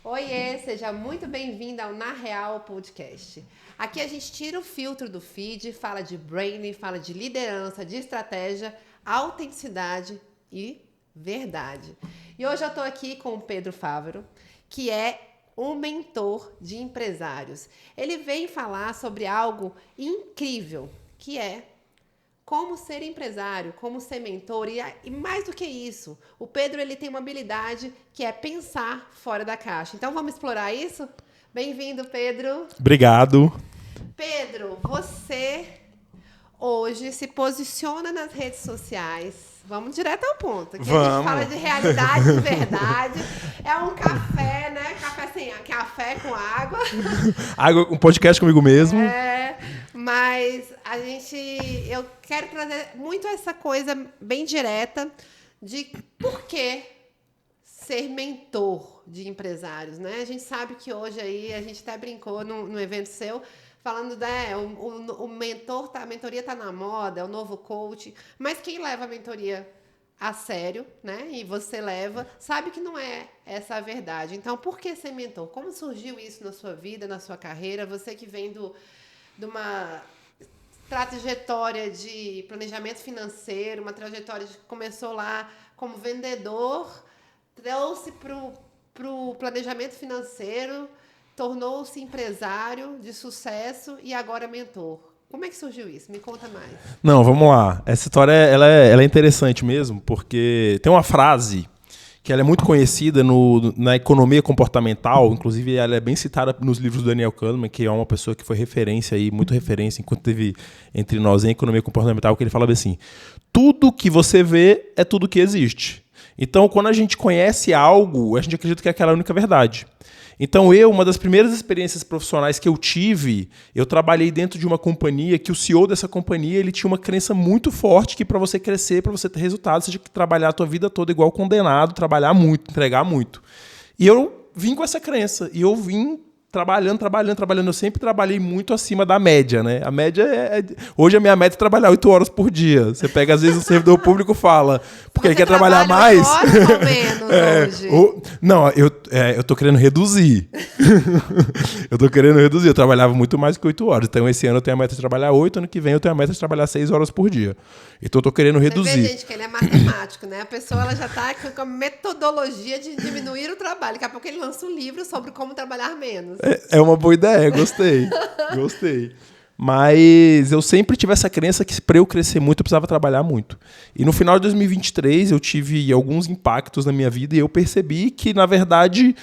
Oiê, seja muito bem-vinda ao Na Real Podcast. Aqui a gente tira o filtro do feed, fala de branding, fala de liderança, de estratégia, autenticidade e verdade. E hoje eu tô aqui com o Pedro Fávero, que é um mentor de empresários. Ele vem falar sobre algo incrível, que é como ser empresário, como ser mentor e mais do que isso, o Pedro ele tem uma habilidade que é pensar fora da caixa. Então vamos explorar isso? Bem-vindo, Pedro. Obrigado. Pedro, você hoje se posiciona nas redes sociais. Vamos direto ao ponto. Aqui a gente fala de realidade, de verdade. É um café, né? Café com água. Um podcast comigo mesmo. Mas eu quero trazer muito essa coisa bem direta de por que ser mentor de empresários, né? A gente sabe que hoje aí, a gente até brincou no evento seu, falando, o mentor, a mentoria tá na moda, é o novo coach, mas quem leva a mentoria a sério, né? E você leva, sabe que não é essa a verdade. Então, por que ser mentor? Como surgiu isso na sua vida, na sua carreira? Você que vem de uma trajetória de planejamento financeiro, uma trajetória que começou lá como vendedor, trouxe para o planejamento financeiro, tornou-se empresário de sucesso e agora mentor. Como é que surgiu isso? Me conta mais. Não, vamos lá. Essa história ela é interessante mesmo, porque tem uma frase que ela é muito conhecida na economia comportamental, inclusive ela é bem citada nos livros do Daniel Kahneman, que é uma pessoa que foi muito referência, enquanto teve entre nós em economia comportamental, que ele falava assim: tudo que você vê é tudo que existe. Então, quando a gente conhece algo, a gente acredita que é aquela única verdade. Então, uma das primeiras experiências profissionais que eu tive, eu trabalhei dentro de uma companhia que o CEO dessa companhia, ele tinha uma crença muito forte que para você crescer, para você ter resultado, você tinha que trabalhar a tua vida toda igual condenado, trabalhar muito, entregar muito. E eu vim com essa crença, e eu vim trabalhando. Eu sempre trabalhei muito acima da média, né? A média hoje a minha meta é trabalhar 8 horas por dia. Você pega, às vezes, o servidor público fala, porque ele quer trabalhar mais. 8 horas ou menos hoje? Não, eu tô querendo reduzir. Eu trabalhava muito mais que 8 horas. Então, esse ano eu tenho a meta de trabalhar 8, ano que vem eu tenho a meta de trabalhar 6 horas por dia. Então, eu tô querendo reduzir. Você vê, gente, que ele é matemático, né? A pessoa ela já tá com a metodologia de diminuir o trabalho. Daqui a pouco ele lança um livro sobre como trabalhar menos. É uma boa ideia, gostei. Mas eu sempre tive essa crença que para eu crescer muito eu precisava trabalhar muito. E no final de 2023 eu tive alguns impactos na minha vida e eu percebi que, na verdade,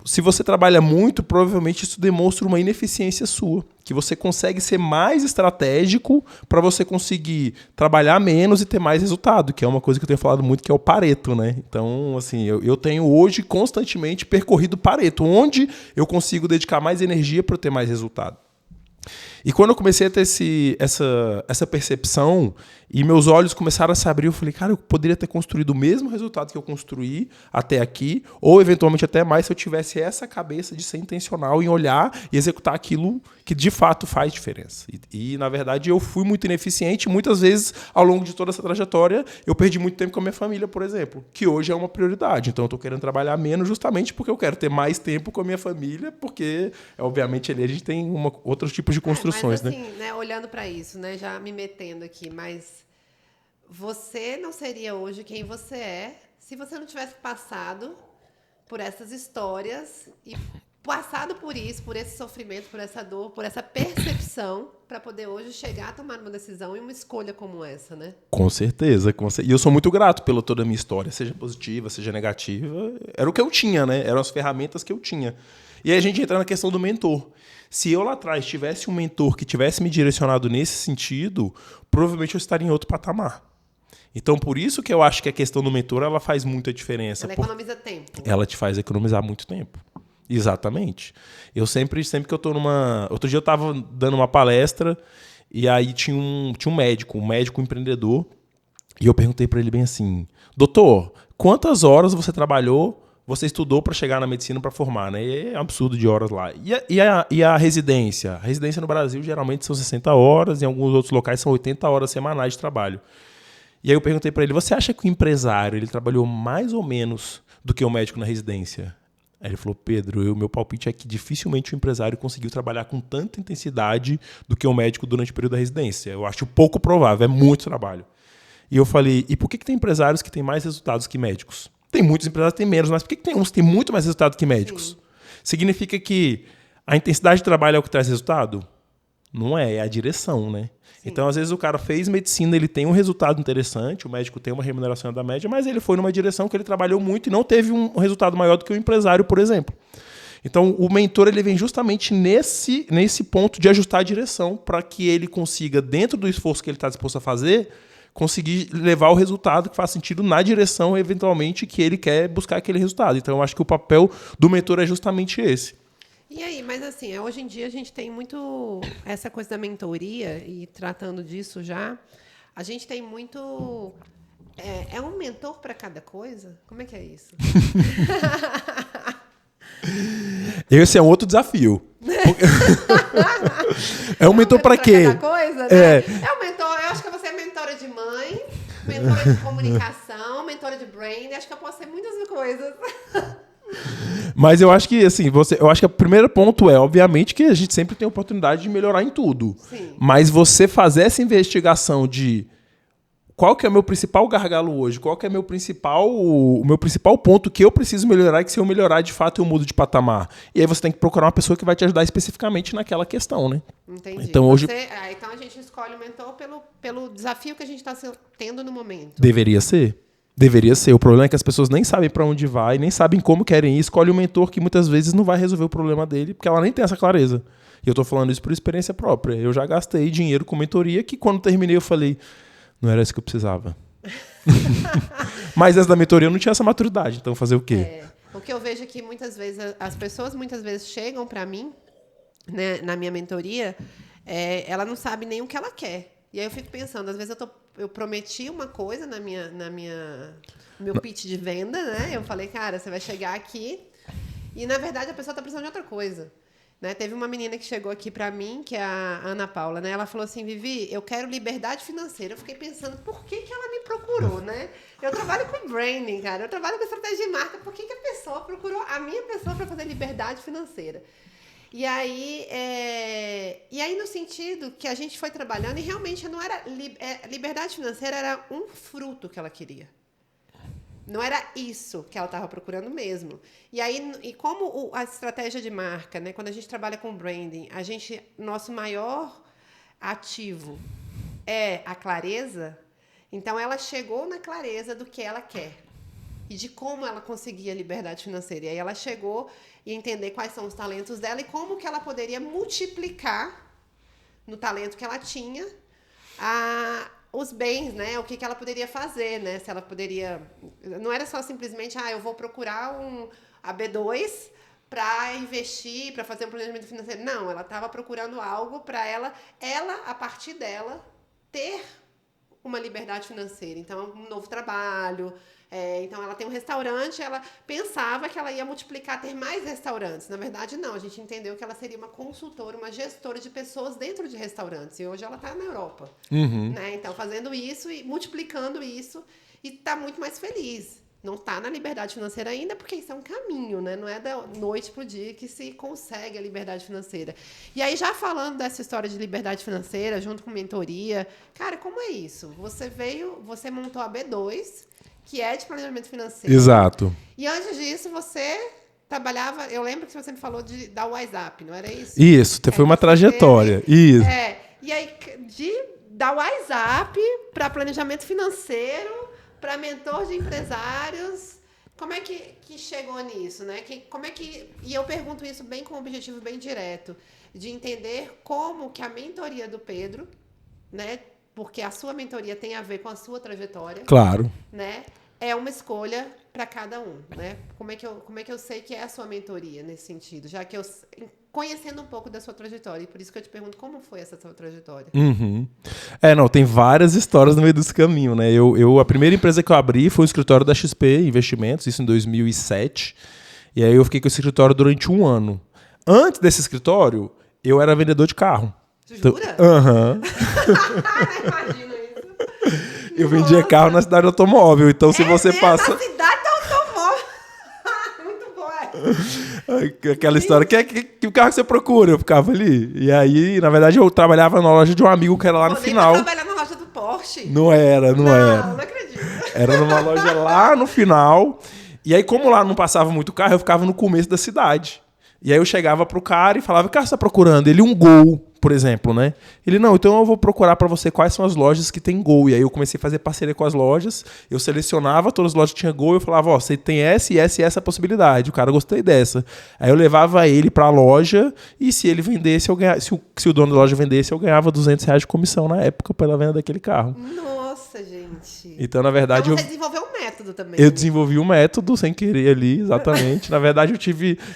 se você trabalha muito, provavelmente isso demonstra uma ineficiência sua. Que você consegue ser mais estratégico para você conseguir trabalhar menos e ter mais resultado, que é uma coisa que eu tenho falado muito, que é o Pareto, né? Então, assim, eu tenho hoje constantemente percorrido o Pareto, onde eu consigo dedicar mais energia para ter mais resultado. E quando eu comecei a ter essa percepção e meus olhos começaram a se abrir, eu falei, cara, eu poderia ter construído o mesmo resultado que eu construí até aqui, ou eventualmente até mais, se eu tivesse essa cabeça de ser intencional em olhar e executar aquilo que de fato faz diferença. E na verdade, eu fui muito ineficiente. Muitas vezes, ao longo de toda essa trajetória, eu perdi muito tempo com a minha família, por exemplo, que hoje é uma prioridade. Então, eu estou querendo trabalhar menos justamente porque eu quero ter mais tempo com a minha família, porque, obviamente, ali a gente tem outros tipos de construções, mas, assim, né? Olhando para isso, né? Já me metendo aqui, mas você não seria hoje quem você é se você não tivesse passado por essas histórias e passado por isso, por esse sofrimento, por essa dor, por essa percepção, para poder hoje chegar a tomar uma decisão e uma escolha como essa, né? Com certeza. E eu sou muito grato pela toda a minha história, seja positiva, seja negativa. Era o que eu tinha, né? Eram as ferramentas que eu tinha. E aí a gente entra na questão do mentor. Se eu lá atrás tivesse um mentor que tivesse me direcionado nesse sentido, provavelmente eu estaria em outro patamar. Então, por isso que eu acho que a questão do mentor ela faz muita diferença. Ela economiza tempo. Ela te faz economizar muito tempo. Exatamente. Eu sempre que eu tô numa... Outro dia eu estava dando uma palestra e aí tinha um médico empreendedor, e eu perguntei para ele bem assim: doutor, quantas horas você estudou para chegar na medicina para formar, né? E é um absurdo de horas lá. E a residência? A residência no Brasil geralmente são 60 horas, em alguns outros locais são 80 horas semanais de trabalho. E aí eu perguntei para ele: você acha que o empresário ele trabalhou mais ou menos do que o médico na residência? Aí ele falou, Pedro, meu palpite é que dificilmente o empresário conseguiu trabalhar com tanta intensidade do que o médico durante o período da residência. Eu acho pouco provável, é muito trabalho. E eu falei, e por que tem empresários que têm mais resultados que médicos? Tem muitos empresários que têm menos, mas por que tem uns que têm muito mais resultado que médicos? Sim. Significa que a intensidade de trabalho é o que traz resultado? Não é a direção, né? Sim. Então, às vezes, o cara fez medicina, ele tem um resultado interessante, o médico tem uma remuneração da média, mas ele foi numa direção que ele trabalhou muito e não teve um resultado maior do que o empresário, por exemplo. Então, o mentor ele vem justamente nesse ponto de ajustar a direção para que ele consiga, dentro do esforço que ele está disposto a fazer, conseguir levar o resultado que faz sentido na direção, eventualmente, que ele quer buscar aquele resultado. Então, eu acho que o papel do mentor é justamente esse. E aí, mas assim, hoje em dia a gente tem muito essa coisa da mentoria, e tratando disso já, a gente tem muito... É um mentor para cada coisa? Como é que é isso? Esse é um outro desafio. É um mentor para quê? Cada coisa, né? É um mentor, eu acho que você é mentora de mãe, mentora de comunicação, mentora de brand, acho que eu posso ser muitas coisas. Mas eu acho que, assim, eu acho que o primeiro ponto é, obviamente, que a gente sempre tem a oportunidade de melhorar em tudo. Sim. Mas você fazer essa investigação de qual que é o meu principal gargalo hoje, qual que é o meu principal ponto que eu preciso melhorar e que se eu melhorar, de fato, eu mudo de patamar. E aí você tem que procurar uma pessoa que vai te ajudar especificamente naquela questão, né? Entendi. Então, hoje... então a gente escolhe o mentor pelo desafio que a gente está tendo no momento. Deveria ser. Deveria ser. O problema é que as pessoas nem sabem para onde vai, nem sabem como querem ir. Escolhe um mentor que muitas vezes não vai resolver o problema dele, porque ela nem tem essa clareza. E eu tô falando isso por experiência própria. Eu já gastei dinheiro com mentoria que quando terminei eu falei, não era isso que eu precisava. Mas essa da mentoria eu não tinha essa maturidade, então fazer o quê? O que eu vejo é que muitas vezes as pessoas chegam para mim, né, na minha mentoria, ela não sabe nem o que ela quer. E aí eu fico pensando, às vezes eu prometi uma coisa no meu pitch de venda, né? Eu falei, cara, você vai chegar aqui e, na verdade, a pessoa está precisando de outra coisa. Né? Teve uma menina que chegou aqui para mim, que é a Ana Paula, né? Ela falou assim, Vivi, eu quero liberdade financeira. Eu fiquei pensando, por que ela me procurou, né? Eu trabalho com branding, cara. Eu trabalho com estratégia de marca. Por que a pessoa procurou a minha pessoa para fazer liberdade financeira? E aí, no sentido que a gente foi trabalhando, e realmente não era... liberdade financeira era um fruto que ela queria. Não era isso que ela estava procurando mesmo. E aí, como a estratégia de marca, né, quando a gente trabalha com branding, nosso maior ativo é a clareza, então ela chegou na clareza do que ela quer e de como ela conseguia liberdade financeira. E aí ela chegou e entender quais são os talentos dela e como que ela poderia multiplicar no talento que ela tinha os bens, né? O que ela poderia fazer, né? Se ela poderia... Não era só simplesmente, eu vou procurar a B2 para investir, para fazer um planejamento financeiro. Não, ela estava procurando algo para ela, a partir dela, ter uma liberdade financeira. Então, um novo trabalho... então, ela tem um restaurante, ela pensava que ela ia multiplicar, ter mais restaurantes. Na verdade, não. A gente entendeu que ela seria uma consultora, uma gestora de pessoas dentro de restaurantes. E hoje ela está na Europa. Uhum. Né? Então, fazendo isso e multiplicando isso e está muito mais feliz. Não está na liberdade financeira ainda, porque isso é um caminho, né? Não é da noite para o dia que se consegue a liberdade financeira. E aí, já falando dessa história de liberdade financeira, junto com mentoria, cara, como é isso? Você montou a B2... que é de planejamento financeiro. Exato. E antes disso, você trabalhava... Eu lembro que você me falou da WhatsApp, não era isso? Isso, foi uma trajetória. Isso. E aí, da WhatsApp para planejamento financeiro, para mentor de empresários... Como é que chegou nisso, né? E eu pergunto isso bem com um objetivo bem direto, de entender como que a mentoria do Pedro, né? Porque a sua mentoria tem a ver com a sua trajetória. Claro. Né? É uma escolha para cada um, né? Como é que eu sei que é a sua mentoria nesse sentido? Já que conhecendo um pouco da sua trajetória, e por isso que eu te pergunto como foi essa sua trajetória. Uhum. Tem várias histórias no meio desse caminho, né? A primeira empresa que eu abri foi o escritório da XP Investimentos, isso em 2007. E aí eu fiquei com esse escritório durante 1 ano. Antes desse escritório, eu era vendedor de carro. Jura? Aham. Imagino isso. Eu vendia carro na cidade do automóvel. Então, se você passa... Na cidade do automóvel. Muito boa Aquela história, que carro que você procura? Eu ficava ali. E aí, na verdade, eu trabalhava na loja de um amigo que era lá no final. Você trabalhava na loja do Porsche? Não era. Não acredito. Era numa loja lá no final. E aí, como lá não passava muito carro, eu ficava no começo da cidade. E aí eu chegava pro cara e falava, o que você tá procurando? Ele, um Gol, por exemplo, né? Ele, não, então eu vou procurar pra você quais são as lojas que tem Gol. E aí eu comecei a fazer parceria com as lojas, eu selecionava todas as lojas que tinham Gol, eu falava, ó, você tem essa e essa e essa possibilidade. O cara, gostei dessa. Aí eu levava ele pra loja e se ele vendesse, eu ganhava, se o dono da loja vendesse, eu ganhava R$200 de comissão na época pela venda daquele carro. Nossa, gente. Então, na verdade... Então você desenvolveu um método também. Eu desenvolvi um método sem querer ali, exatamente. Na verdade,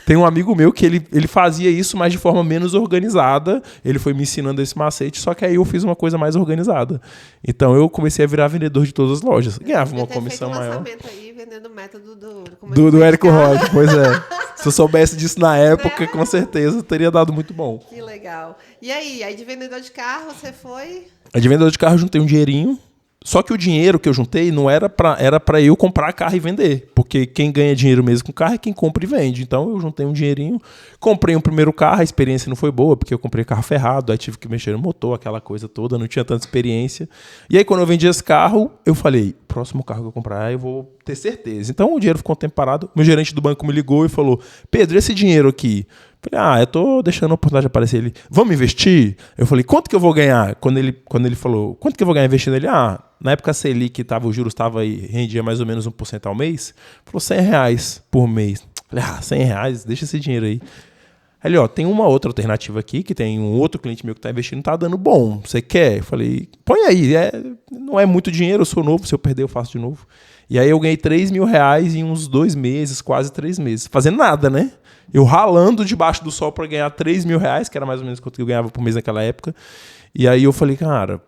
tem um amigo meu que ele fazia isso, mas de forma menos organizada. Ele foi me ensinando esse macete, só que aí eu fiz uma coisa mais organizada. Então, eu comecei a virar vendedor de todas as lojas. Ganhava uma comissão maior. Lançamento aí, vendendo o método do Érico Rocha, pois é. Se eu soubesse disso na época, com certeza teria dado muito bom. Que legal. E aí de vendedor de carro, você foi... De vendedor de carro, eu juntei um dinheirinho. Só que o dinheiro que eu juntei não era para eu comprar carro e vender. Porque quem ganha dinheiro mesmo com carro é quem compra e vende. Então eu juntei um dinheirinho, comprei um primeiro carro, a experiência não foi boa, porque eu comprei carro ferrado, aí tive que mexer no motor, aquela coisa toda, não tinha tanta experiência. E aí quando eu vendi esse carro, eu falei, próximo carro que eu comprar, eu vou ter certeza. Então o dinheiro ficou um tempo parado, meu gerente do banco me ligou e falou, Pedro, esse dinheiro aqui... Falei, eu tô deixando a oportunidade de aparecer. Ele, vamos investir? Eu falei, quanto que eu vou ganhar? Quando ele falou, quanto que eu vou ganhar investindo? Ele, na época a Selic, os juros rendia mais ou menos 1% ao mês. Falou, R$100 por mês. Falei, R$100, deixa esse dinheiro aí. Aí ele, tem uma outra alternativa aqui, que tem um outro cliente meu que tá investindo, tá dando bom. Você quer? Eu falei, põe aí. Não é muito dinheiro, eu sou novo, se eu perder eu faço de novo. E aí eu ganhei R$3.000 em uns 2 meses, quase 3 meses. Fazendo nada, né? Eu ralando debaixo do sol para ganhar R$3.000, que era mais ou menos quanto eu ganhava por mês naquela época. E aí eu falei, cara,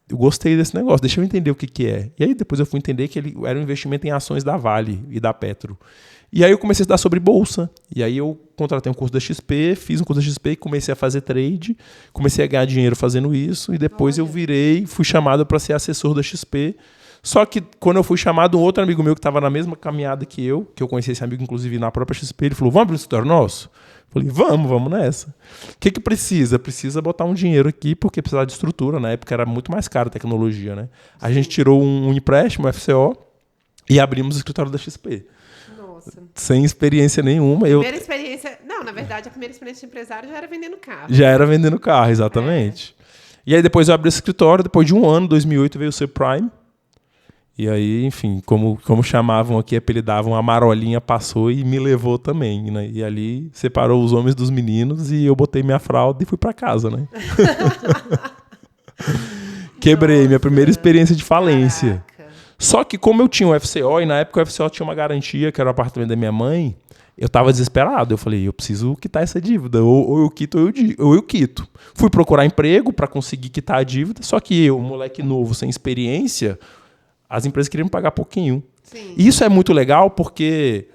eu gostei desse negócio, deixa eu entender o que é. E aí depois eu fui entender que ele era um investimento em ações da Vale e da Petro. E aí eu comecei a estudar sobre bolsa. E aí eu contratei um curso da XP, fiz um curso da XP e comecei a fazer trade. Comecei a ganhar dinheiro fazendo isso. E depois eu fui chamado para ser assessor da XP. Só que quando eu fui chamado, um outro amigo meu que estava na mesma caminhada que eu conheci esse amigo, inclusive, na própria XP, ele falou, vamos abrir um escritório nosso? Eu falei, vamos nessa. O que precisa? Precisa botar um dinheiro aqui, porque precisava de estrutura. Na época era muito mais caro a tecnologia, né? A gente tirou um empréstimo, um FCO, e abrimos o escritório da XP. Nossa. Sem experiência nenhuma. Primeira experiência... Não, na verdade, a primeira experiência de empresário já era vendendo carro. Já era vendendo carro, exatamente. E aí depois eu abri o escritório, depois de um ano, 2008, veio o subprime. E aí, enfim, como chamavam aqui, apelidavam, a marolinha passou e me levou também, né? E ali separou os homens dos meninos e eu botei minha fralda e fui para casa, né? Quebrei, minha primeira experiência de falência. Caraca. Só que como eu tinha um FCO, e na época o FCO tinha uma garantia, que era o apartamento da minha mãe, eu tava desesperado. Eu falei, eu preciso quitar essa dívida. Ou eu quito ou eu quito. Fui procurar emprego para conseguir quitar a dívida, só que eu, moleque novo, sem experiência... As empresas queriam me pagar pouquinho. Sim. E isso é muito legal porque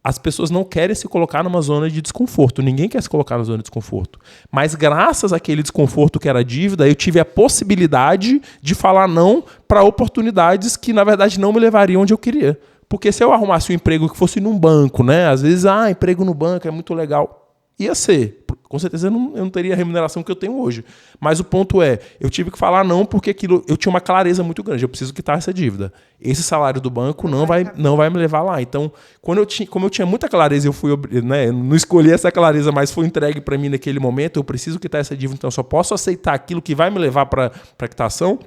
as pessoas não querem se colocar numa zona de desconforto. Ninguém quer se colocar na zona de desconforto. Mas graças àquele desconforto que era a dívida, eu tive a possibilidade de falar não para oportunidades que, na verdade, não me levariam onde eu queria. Porque se eu arrumasse um emprego que fosse num banco, né? Às vezes, emprego no banco é muito legal. Ia ser. Com certeza eu não teria a remuneração que eu tenho hoje. Mas o ponto é, eu tive que falar não porque eu tinha uma clareza muito grande. Eu preciso quitar essa dívida. Esse salário do banco não vai me levar lá. Então, como eu tinha muita clareza, eu fui, né, não escolhi essa clareza, mas foi entregue para mim naquele momento, eu preciso quitar essa dívida, então eu só posso aceitar aquilo que vai me levar para a quitação.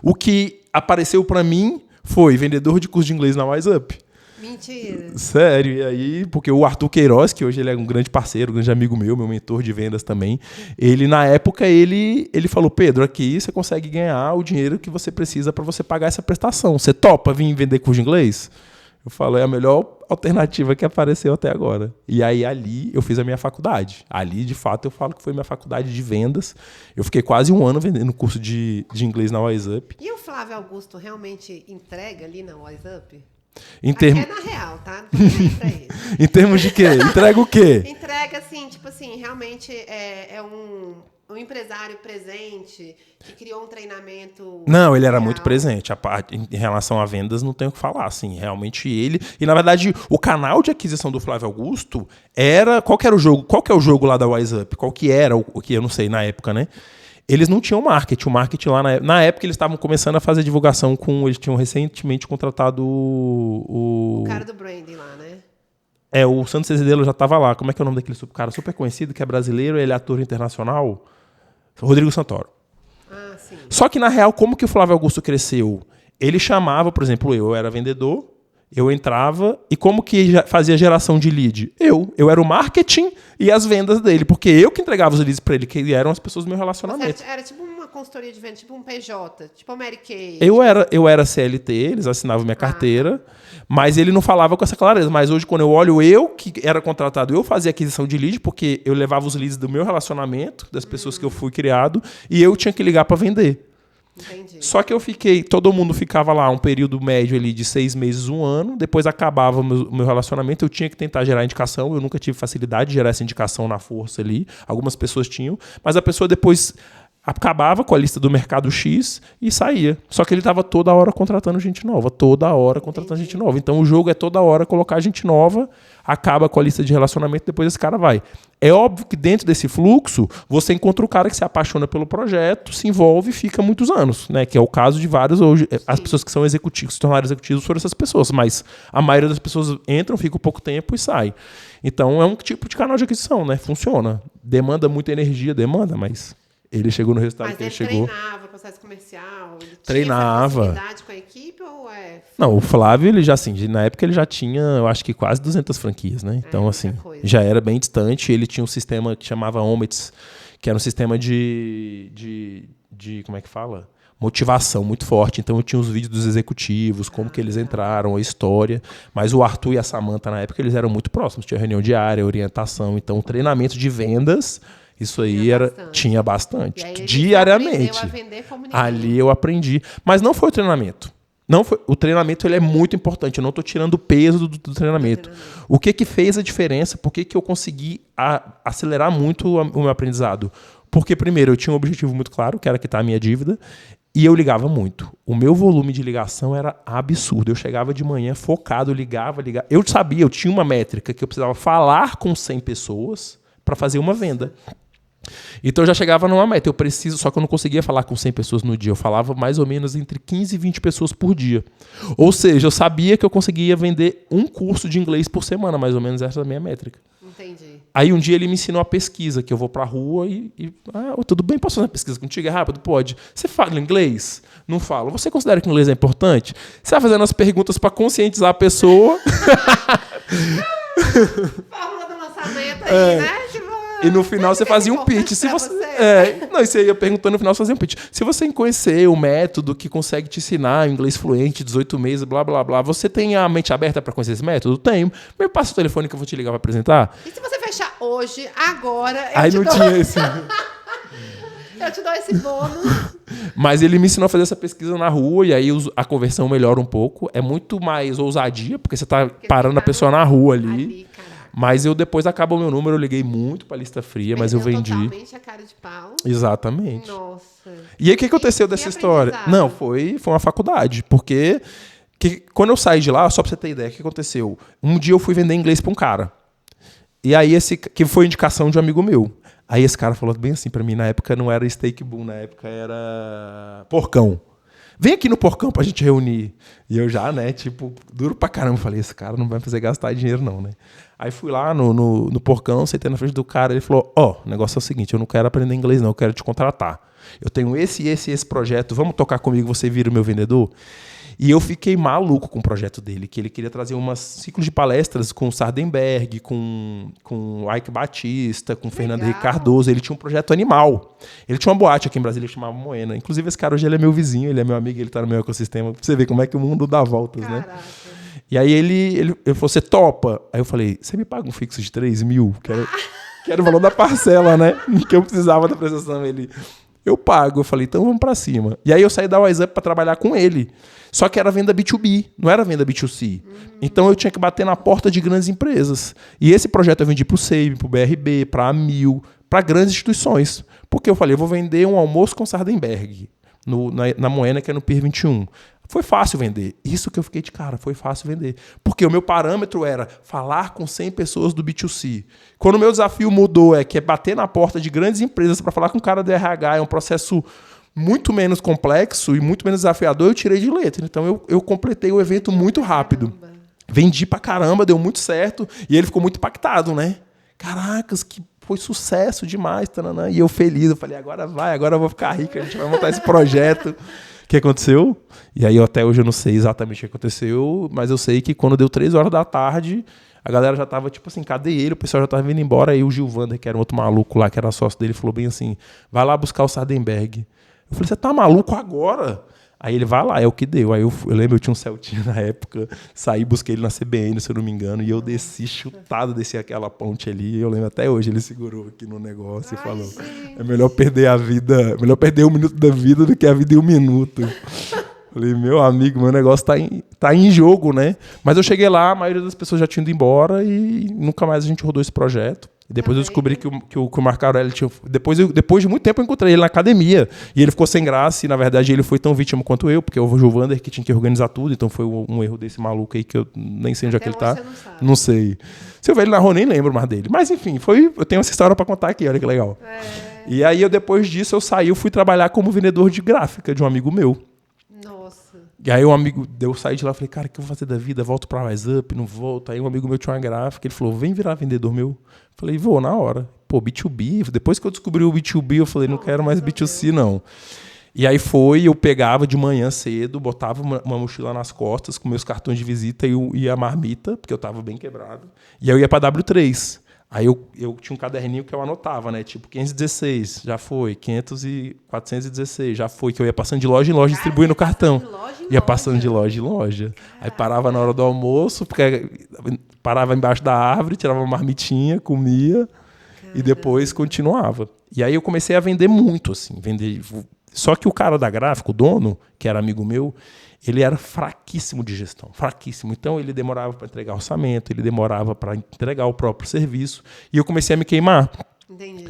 O que apareceu para mim foi vendedor de curso de inglês na WiseUp. Mentira. Sério, e aí, porque o Arthur Queiroz, que hoje ele é um grande parceiro, um grande amigo meu mentor de vendas também, ele, na época, ele falou, Pedro, aqui você consegue ganhar o dinheiro que você precisa para você pagar essa prestação. Você topa vir vender curso de inglês? Eu falo, é a melhor alternativa que apareceu até agora. E aí, ali, eu fiz a minha faculdade. Ali, de fato, eu falo que foi minha faculdade de vendas. Eu fiquei quase um ano vendendo curso de inglês na WiseUp. E o Flávio Augusto realmente entrega ali na WiseUp? É na real, tá? Não tô nem pra ele. Em termos de quê? Entrega o quê? Entrega, assim, tipo assim, realmente é um empresário presente que criou um treinamento... Não, ele era real? muito presente. Em relação a vendas, não tenho o que falar. Assim, realmente ele... E, na verdade, o canal de aquisição do Flávio Augusto era... Qual que era o jogo? Qual que é o jogo lá da Wise Up? Qual que era o que eu não sei na época, né? Eles não tinham marketing. O marketing lá na época eles estavam começando a fazer divulgação com... Eles tinham recentemente contratado O cara do branding lá, né? O Santos Cezedelo já estava lá. Como é que é o nome daquele cara super conhecido, que é brasileiro, ele é ator internacional? Rodrigo Santoro. Ah, sim. Só que, na real, como que o Flávio Augusto cresceu? Ele chamava, por exemplo, eu era vendedor, eu entrava, e como que fazia geração de lead? Eu era o marketing e as vendas dele, porque eu que entregava os leads para ele, que eram as pessoas do meu relacionamento. Era tipo uma consultoria de venda, tipo um PJ, tipo a Mary Kay. Eu era CLT, eles assinavam minha carteira, mas ele não falava com essa clareza. Mas hoje, quando eu olho, eu que era contratado, eu fazia aquisição de lead, porque eu levava os leads do meu relacionamento, das pessoas que eu fui criado, e eu tinha que ligar para vender. Entendi. Só que todo mundo ficava lá um período médio ali de 6 meses, 1 ano, depois acabava o meu relacionamento, eu tinha que tentar gerar indicação, eu nunca tive facilidade de gerar essa indicação na força ali, algumas pessoas tinham, mas a pessoa depois acabava com a lista do mercado X e saía. Só que ele estava toda hora contratando gente nova, gente nova. Então o jogo é toda hora colocar gente nova, acaba com a lista de relacionamento, depois esse cara vai. É óbvio que dentro desse fluxo, você encontra o cara que se apaixona pelo projeto, se envolve e fica muitos anos, né? Que é o caso de vários hoje. Sim. As pessoas que são executivos, se tornaram executivos foram essas pessoas, mas a maioria das pessoas entram, ficam pouco tempo e sai. Então é um tipo de canal de aquisição, né? Funciona. Demanda muita energia, mas ele chegou no resultado que ele chegou. Mas ele treinava o processo comercial? Ele treinava. Tinha essa proximidade com a equipe ou é... Não, o Flávio, ele já, assim, na época ele já tinha, eu acho que quase 200 franquias, né? Então, assim, já era bem distante. Ele tinha um sistema que chamava Omets, que era um sistema de como é que fala? Motivação muito forte. Então, eu tinha os vídeos dos executivos, como que eles entraram, a história. Mas o Arthur e a Samantha, na época, eles eram muito próximos. Tinha reunião diária, orientação. Então, o treinamento de vendas... Isso aí tinha bastante. Diariamente. A vender como ninguém. Ali eu aprendi. Mas não foi o treinamento. O treinamento ele é muito importante. Eu não estou tirando o peso do treinamento. O que fez a diferença? Por que eu consegui acelerar muito o meu aprendizado? Porque, primeiro, eu tinha um objetivo muito claro, que era quitar a minha dívida, e eu ligava muito. O meu volume de ligação era absurdo. Eu chegava de manhã focado, ligava. Eu sabia, eu tinha uma métrica que eu precisava falar com 100 pessoas para fazer uma venda. Então eu já chegava numa meta, só que eu não conseguia falar com 100 pessoas no dia, eu falava mais ou menos entre 15 e 20 pessoas por dia. Ou seja, eu sabia que eu conseguia vender um curso de inglês por semana, mais ou menos essa é a minha métrica. Entendi. Aí um dia ele me ensinou a pesquisa, que eu vou pra rua tudo bem, posso fazer uma pesquisa contigo? É rápido? Pode. Você fala inglês? Não falo. Você considera que o inglês é importante? Você vai fazendo as perguntas para conscientizar a pessoa. Fórmula do lançamento aí, né? E no final você fazia um pitch. Se você você ia perguntando no final, você fazia um pitch. Se você conhecer o método que consegue te ensinar inglês fluente, 18 meses, blá, blá, blá, você tem a mente aberta para conhecer esse método? Tenho. Me passa o telefone que eu vou te ligar para apresentar. E se você fechar hoje, agora... Aí não tinha esse... Eu te dou esse bônus. Mas ele me ensinou a fazer essa pesquisa na rua e aí a conversão melhora um pouco. É muito mais ousadia, porque você está parando a pessoa na rua ali. Mas eu depois acaba o meu número, eu liguei muito para a lista fria, mas eu vendi. Totalmente a cara de pau. Exatamente. Nossa. E aí o que aconteceu dessa história? Não, foi uma faculdade, porque quando eu saí de lá, só para você ter ideia, o que aconteceu? Um dia eu fui vender inglês para um cara. E aí que foi indicação de um amigo meu. Aí esse cara falou bem assim para mim, na época não era Steak Boom, na época era Porcão. Vem aqui no Porcão pra gente reunir. E eu já, né, duro pra caramba. Falei, esse cara não vai me fazer gastar dinheiro não, né? Aí fui lá no Porcão, sentei na frente do cara, ele falou, o negócio é o seguinte, eu não quero aprender inglês não, eu quero te contratar. Eu tenho esse projeto, vamos tocar comigo, você vira o meu vendedor? E eu fiquei maluco com o projeto dele, que ele queria trazer um ciclo de palestras com o Sardenberg, com o Ike Batista, com o Fernando Henrique Cardoso. Ele tinha um projeto animal. Ele tinha uma boate aqui em Brasília que chamava Moena. Inclusive, esse cara hoje ele é meu vizinho, ele é meu amigo, ele está no meu ecossistema. Pra você ver como é que o mundo dá voltas, Caraca. Né? E aí ele falou, você topa? Aí eu falei, você me paga um fixo de 3 mil? Que era o valor da parcela, né? Que eu precisava da prestação. Eu pago. Eu falei, então vamos pra cima. E aí eu saí da WhatsApp para trabalhar com ele. Só que era venda B2B, não era venda B2C. Então eu tinha que bater na porta de grandes empresas. E esse projeto eu vendi pro SEIB, pro BRB, pra Amil, para grandes instituições. Porque eu falei, eu vou vender um almoço com Sardenberg na Moena, que é no Pier 21. Foi fácil vender. Isso que eu fiquei de cara, foi fácil vender. Porque o meu parâmetro era falar com 100 pessoas do B2C. Quando o meu desafio mudou, que é bater na porta de grandes empresas para falar com o cara do RH, é um processo muito menos complexo e muito menos desafiador, eu tirei de letra. Então eu completei o evento muito rápido. Vendi pra caramba, deu muito certo, e ele ficou muito impactado, né? Caracas, que foi sucesso demais, tanana. E eu feliz, eu falei, agora eu vou ficar rico, a gente vai montar esse projeto. O que aconteceu? E aí até hoje eu não sei exatamente o que aconteceu, mas eu sei que quando deu 3 horas da tarde, a galera já tava tipo assim, cadê ele? O pessoal já tava vindo embora, aí o Gilvander, que era um outro maluco lá, que era sócio dele, falou bem assim, vai lá buscar o Sardenberg. Eu falei, você tá maluco agora? Aí ele vai lá, é o que deu. Aí eu lembro, eu tinha um Celtinha na época, saí, busquei ele na CBN, se eu não me engano, e eu desci aquela ponte ali, eu lembro até hoje, ele segurou aqui no negócio e falou, gente, é melhor perder a vida, melhor perder 1 minuto da vida do que a vida em 1 minuto. Falei, meu amigo, meu negócio tá em jogo, né? Mas eu cheguei lá, a maioria das pessoas já tinha ido embora e nunca mais a gente rodou esse projeto. E depois eu descobri que o Marco Aurélio tinha... Depois de muito tempo eu encontrei ele na academia. E ele ficou sem graça. E, na verdade, ele foi tão vítima quanto eu. Porque o Gilvander que tinha que organizar tudo. Então foi um erro desse maluco aí que eu nem sei onde é que ele tá. Não sei. Se eu ver ele na rua, nem lembro mais dele. Mas, enfim, eu tenho essa história pra contar aqui. Olha que legal. E aí, depois disso, eu fui trabalhar como vendedor de gráfica de um amigo meu. E aí eu saí de lá e falei, cara, o que eu vou fazer da vida? Volto pra WhatsApp, não volto. Aí um amigo meu tinha uma gráfica, ele falou, vem virar vendedor meu. Falei, vou, na hora. Pô, B2B, depois que eu descobri o B2B, eu falei, não quero mais B2C, não. E aí eu pegava de manhã cedo, botava uma mochila nas costas com meus cartões de visita e a marmita, porque eu tava bem quebrado. E aí eu ia pra W3. Aí eu tinha um caderninho que eu anotava, né? Tipo, 516, já foi. 416, já foi. Que eu ia passando de loja em loja, distribuindo o cartão. Ia passando de loja em loja. Aí parava na hora do almoço, porque parava embaixo da árvore, tirava uma marmitinha, comia e depois continuava. E aí eu comecei a vender muito, assim. Só que o cara da gráfica, o dono, que era amigo meu, ele era fraquíssimo de gestão, fraquíssimo. Então, ele demorava para entregar orçamento, ele demorava para entregar o próprio serviço. E eu comecei a me queimar. Entendi.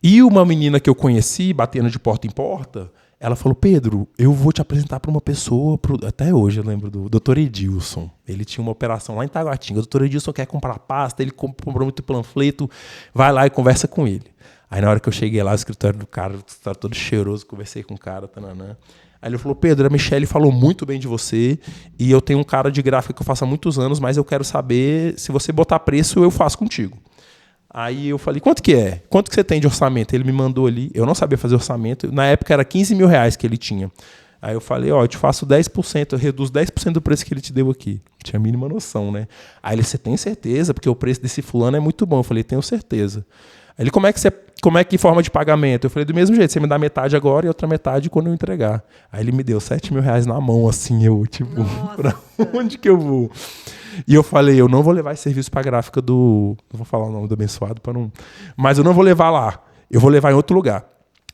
E uma menina que eu conheci, batendo de porta em porta, ela falou, Pedro, eu vou te apresentar para uma pessoa, até hoje eu lembro do Dr. Edilson. Ele tinha uma operação lá em Taguatinga. O Dr. Edilson quer comprar pasta, ele comprou muito panfleto, vai lá e conversa com ele. Aí, na hora que eu cheguei lá, o escritório do cara, estava todo cheiroso, conversei com o cara, tananã. Aí ele falou, Pedro, a Michelle falou muito bem de você e eu tenho um cara de gráfica que eu faço há muitos anos, mas eu quero saber se você botar preço, eu faço contigo. Aí eu falei, quanto que é? Quanto que você tem de orçamento? Ele me mandou ali, eu não sabia fazer orçamento, na época era 15 mil reais que ele tinha. Aí eu falei, eu te faço 10%, eu reduzo 10% do preço que ele te deu aqui. Não tinha a mínima noção, né? Aí ele, você tem certeza? Porque o preço desse fulano é muito bom. Eu falei, tenho certeza. Aí ele, como é que forma de pagamento? Eu falei, do mesmo jeito, você me dá metade agora e outra metade quando eu entregar. Aí ele me deu 7 mil reais na mão, assim, eu, tipo, pra onde que eu vou? E eu falei, eu não vou levar esse serviço pra gráfica não vou falar o nome do abençoado, mas eu não vou levar lá, eu vou levar em outro lugar.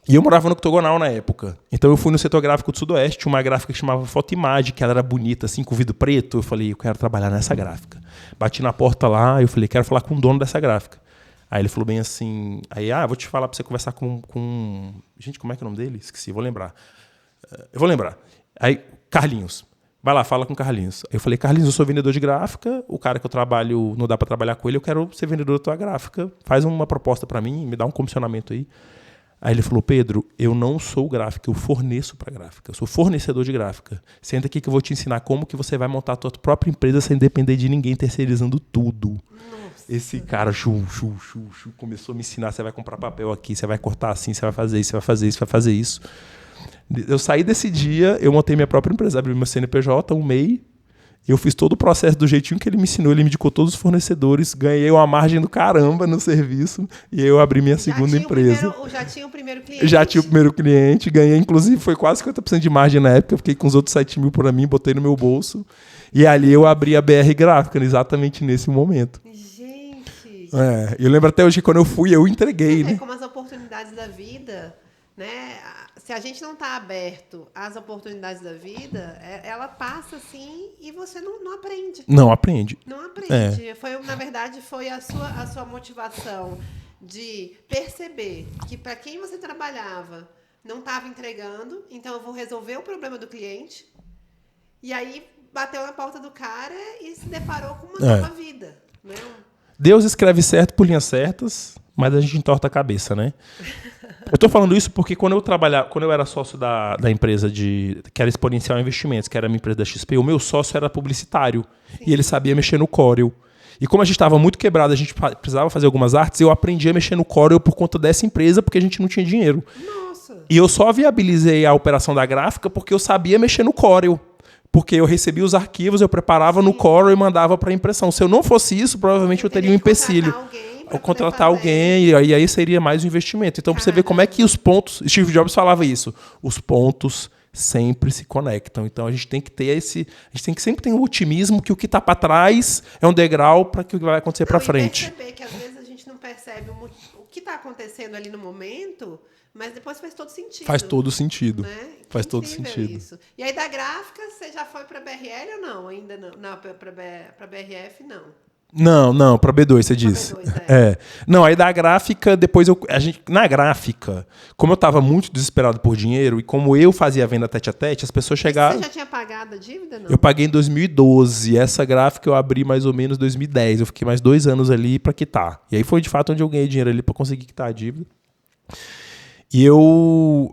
E eu morava no Octogonal na época. Então eu fui no setor gráfico do Sudoeste, tinha uma gráfica que chamava Fotoimagem, que ela era bonita, assim, com vidro preto. Eu falei, eu quero trabalhar nessa gráfica. Bati na porta lá, eu falei, quero falar com o dono dessa gráfica. Aí ele falou bem assim, vou te falar pra você conversar com... Gente, como é que é o nome dele? Esqueci, vou lembrar. Eu vou lembrar. Aí, Carlinhos. Vai lá, fala com o Carlinhos. Aí eu falei, Carlinhos, eu sou vendedor de gráfica, o cara que eu trabalho, não dá pra trabalhar com ele, eu quero ser vendedor da tua gráfica, faz uma proposta pra mim, me dá um comissionamento aí. Aí ele falou, Pedro, eu não sou gráfica, eu forneço pra gráfica, eu sou fornecedor de gráfica. Senta aqui que eu vou te ensinar como que você vai montar a tua própria empresa sem depender de ninguém, terceirizando tudo. Esse cara começou a me ensinar, você vai comprar papel aqui, você vai cortar assim, você vai fazer isso, você vai fazer isso, vai fazer isso. Eu saí desse dia, eu montei minha própria empresa, abri meu CNPJ, um MEI, eu fiz todo o processo do jeitinho que ele me ensinou, ele me indicou todos os fornecedores, ganhei uma margem do caramba no serviço e eu abri minha segunda empresa. Já tinha o primeiro cliente? Já tinha o primeiro cliente, ganhei, inclusive foi quase 50% de margem na época, eu fiquei com os outros 7 mil por mim, botei no meu bolso e ali eu abri a BR Gráfica, exatamente nesse momento. Eu lembro até hoje que quando eu fui, eu entreguei. Né? Como as oportunidades da vida, né? Se a gente não está aberto às oportunidades da vida, ela passa assim e você não aprende. Não aprende. Não aprende. Na verdade, foi a sua motivação de perceber que para quem você trabalhava não estava entregando, então eu vou resolver o problema do cliente. E aí bateu na porta do cara e se deparou com uma nova vida. Né? Deus escreve certo por linhas certas, mas a gente entorta a cabeça, né? Eu tô falando isso porque quando eu era sócio da empresa que era Exponencial Investimentos, que era a minha empresa da XP, o meu sócio era publicitário. Sim. E ele sabia mexer no Corel. E como a gente estava muito quebrado, a gente precisava fazer algumas artes, eu aprendi a mexer no Corel por conta dessa empresa, porque a gente não tinha dinheiro. Nossa. E eu só viabilizei a operação da gráfica porque eu sabia mexer no Corel. Porque eu recebia os arquivos, eu preparava no Corel e mandava para impressão. Se eu não fosse isso, provavelmente eu teria um empecilho. Ou contratar alguém, e aí seria mais um investimento. Então, para você ver como é que os pontos... Steve Jobs falava isso. Os pontos sempre se conectam. Então, a gente tem que ter esse... A gente tem que sempre ter um otimismo que o que está para trás é um degrau para o que vai acontecer para frente. E perceber que, às vezes, a gente não percebe o que está acontecendo ali no momento... Mas depois faz todo sentido. Faz todo sentido. Né? Faz todo sentido. Isso. E aí da gráfica, você já foi para BRL ou não? Ainda não? Não, para BRF, não. Não, para B2, você disse. B2, Não, aí da gráfica, depois na gráfica, como eu estava muito desesperado por dinheiro e como eu fazia a venda tete a tete, as pessoas chegavam... Você já tinha pagado a dívida, não? Eu paguei em 2012. Essa gráfica eu abri mais ou menos em 2010. Eu fiquei mais 2 anos ali para quitar. E aí foi de fato onde eu ganhei dinheiro ali para conseguir quitar a dívida. E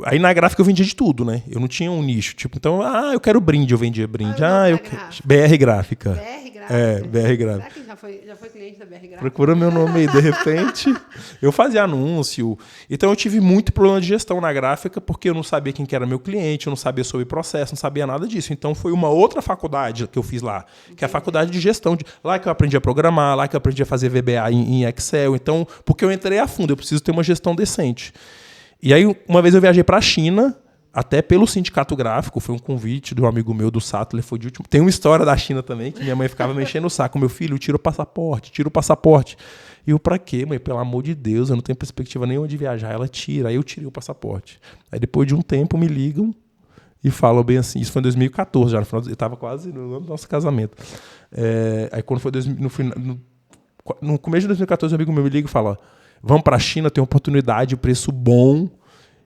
aí na gráfica eu vendia de tudo, né? Eu não tinha um nicho. Tipo, então, eu quero brinde, eu vendia brinde. eu quero... BR Gráfica. BR Gráfica? BR Gráfica. Será que já foi cliente da BR Gráfica? Procura meu nome aí, de repente. Eu fazia anúncio. Então eu tive muito problema de gestão na gráfica, porque eu não sabia quem que era meu cliente, eu não sabia sobre processo, não sabia nada disso. Então foi uma outra faculdade que eu fiz lá, que é a faculdade de gestão. Lá que eu aprendi a programar, lá que eu aprendi a fazer VBA em Excel. Então, porque eu entrei a fundo, eu preciso ter uma gestão decente. E aí, uma vez eu viajei para a China, até pelo sindicato gráfico, foi um convite do amigo meu, do Sattler, foi de último. Tem uma história da China também, que minha mãe ficava mexendo o saco. Meu filho, tira o passaporte. E eu, pra quê, mãe? Pelo amor de Deus, eu não tenho perspectiva nenhuma de viajar. Ela tira, aí eu tirei o passaporte. Aí depois de um tempo me ligam e falam bem assim, isso foi em 2014 já, no final, eu estava quase no ano do nosso casamento. Aí quando foi no começo de 2014, um amigo meu me liga e fala... Vamos para a China, tem uma oportunidade, preço bom.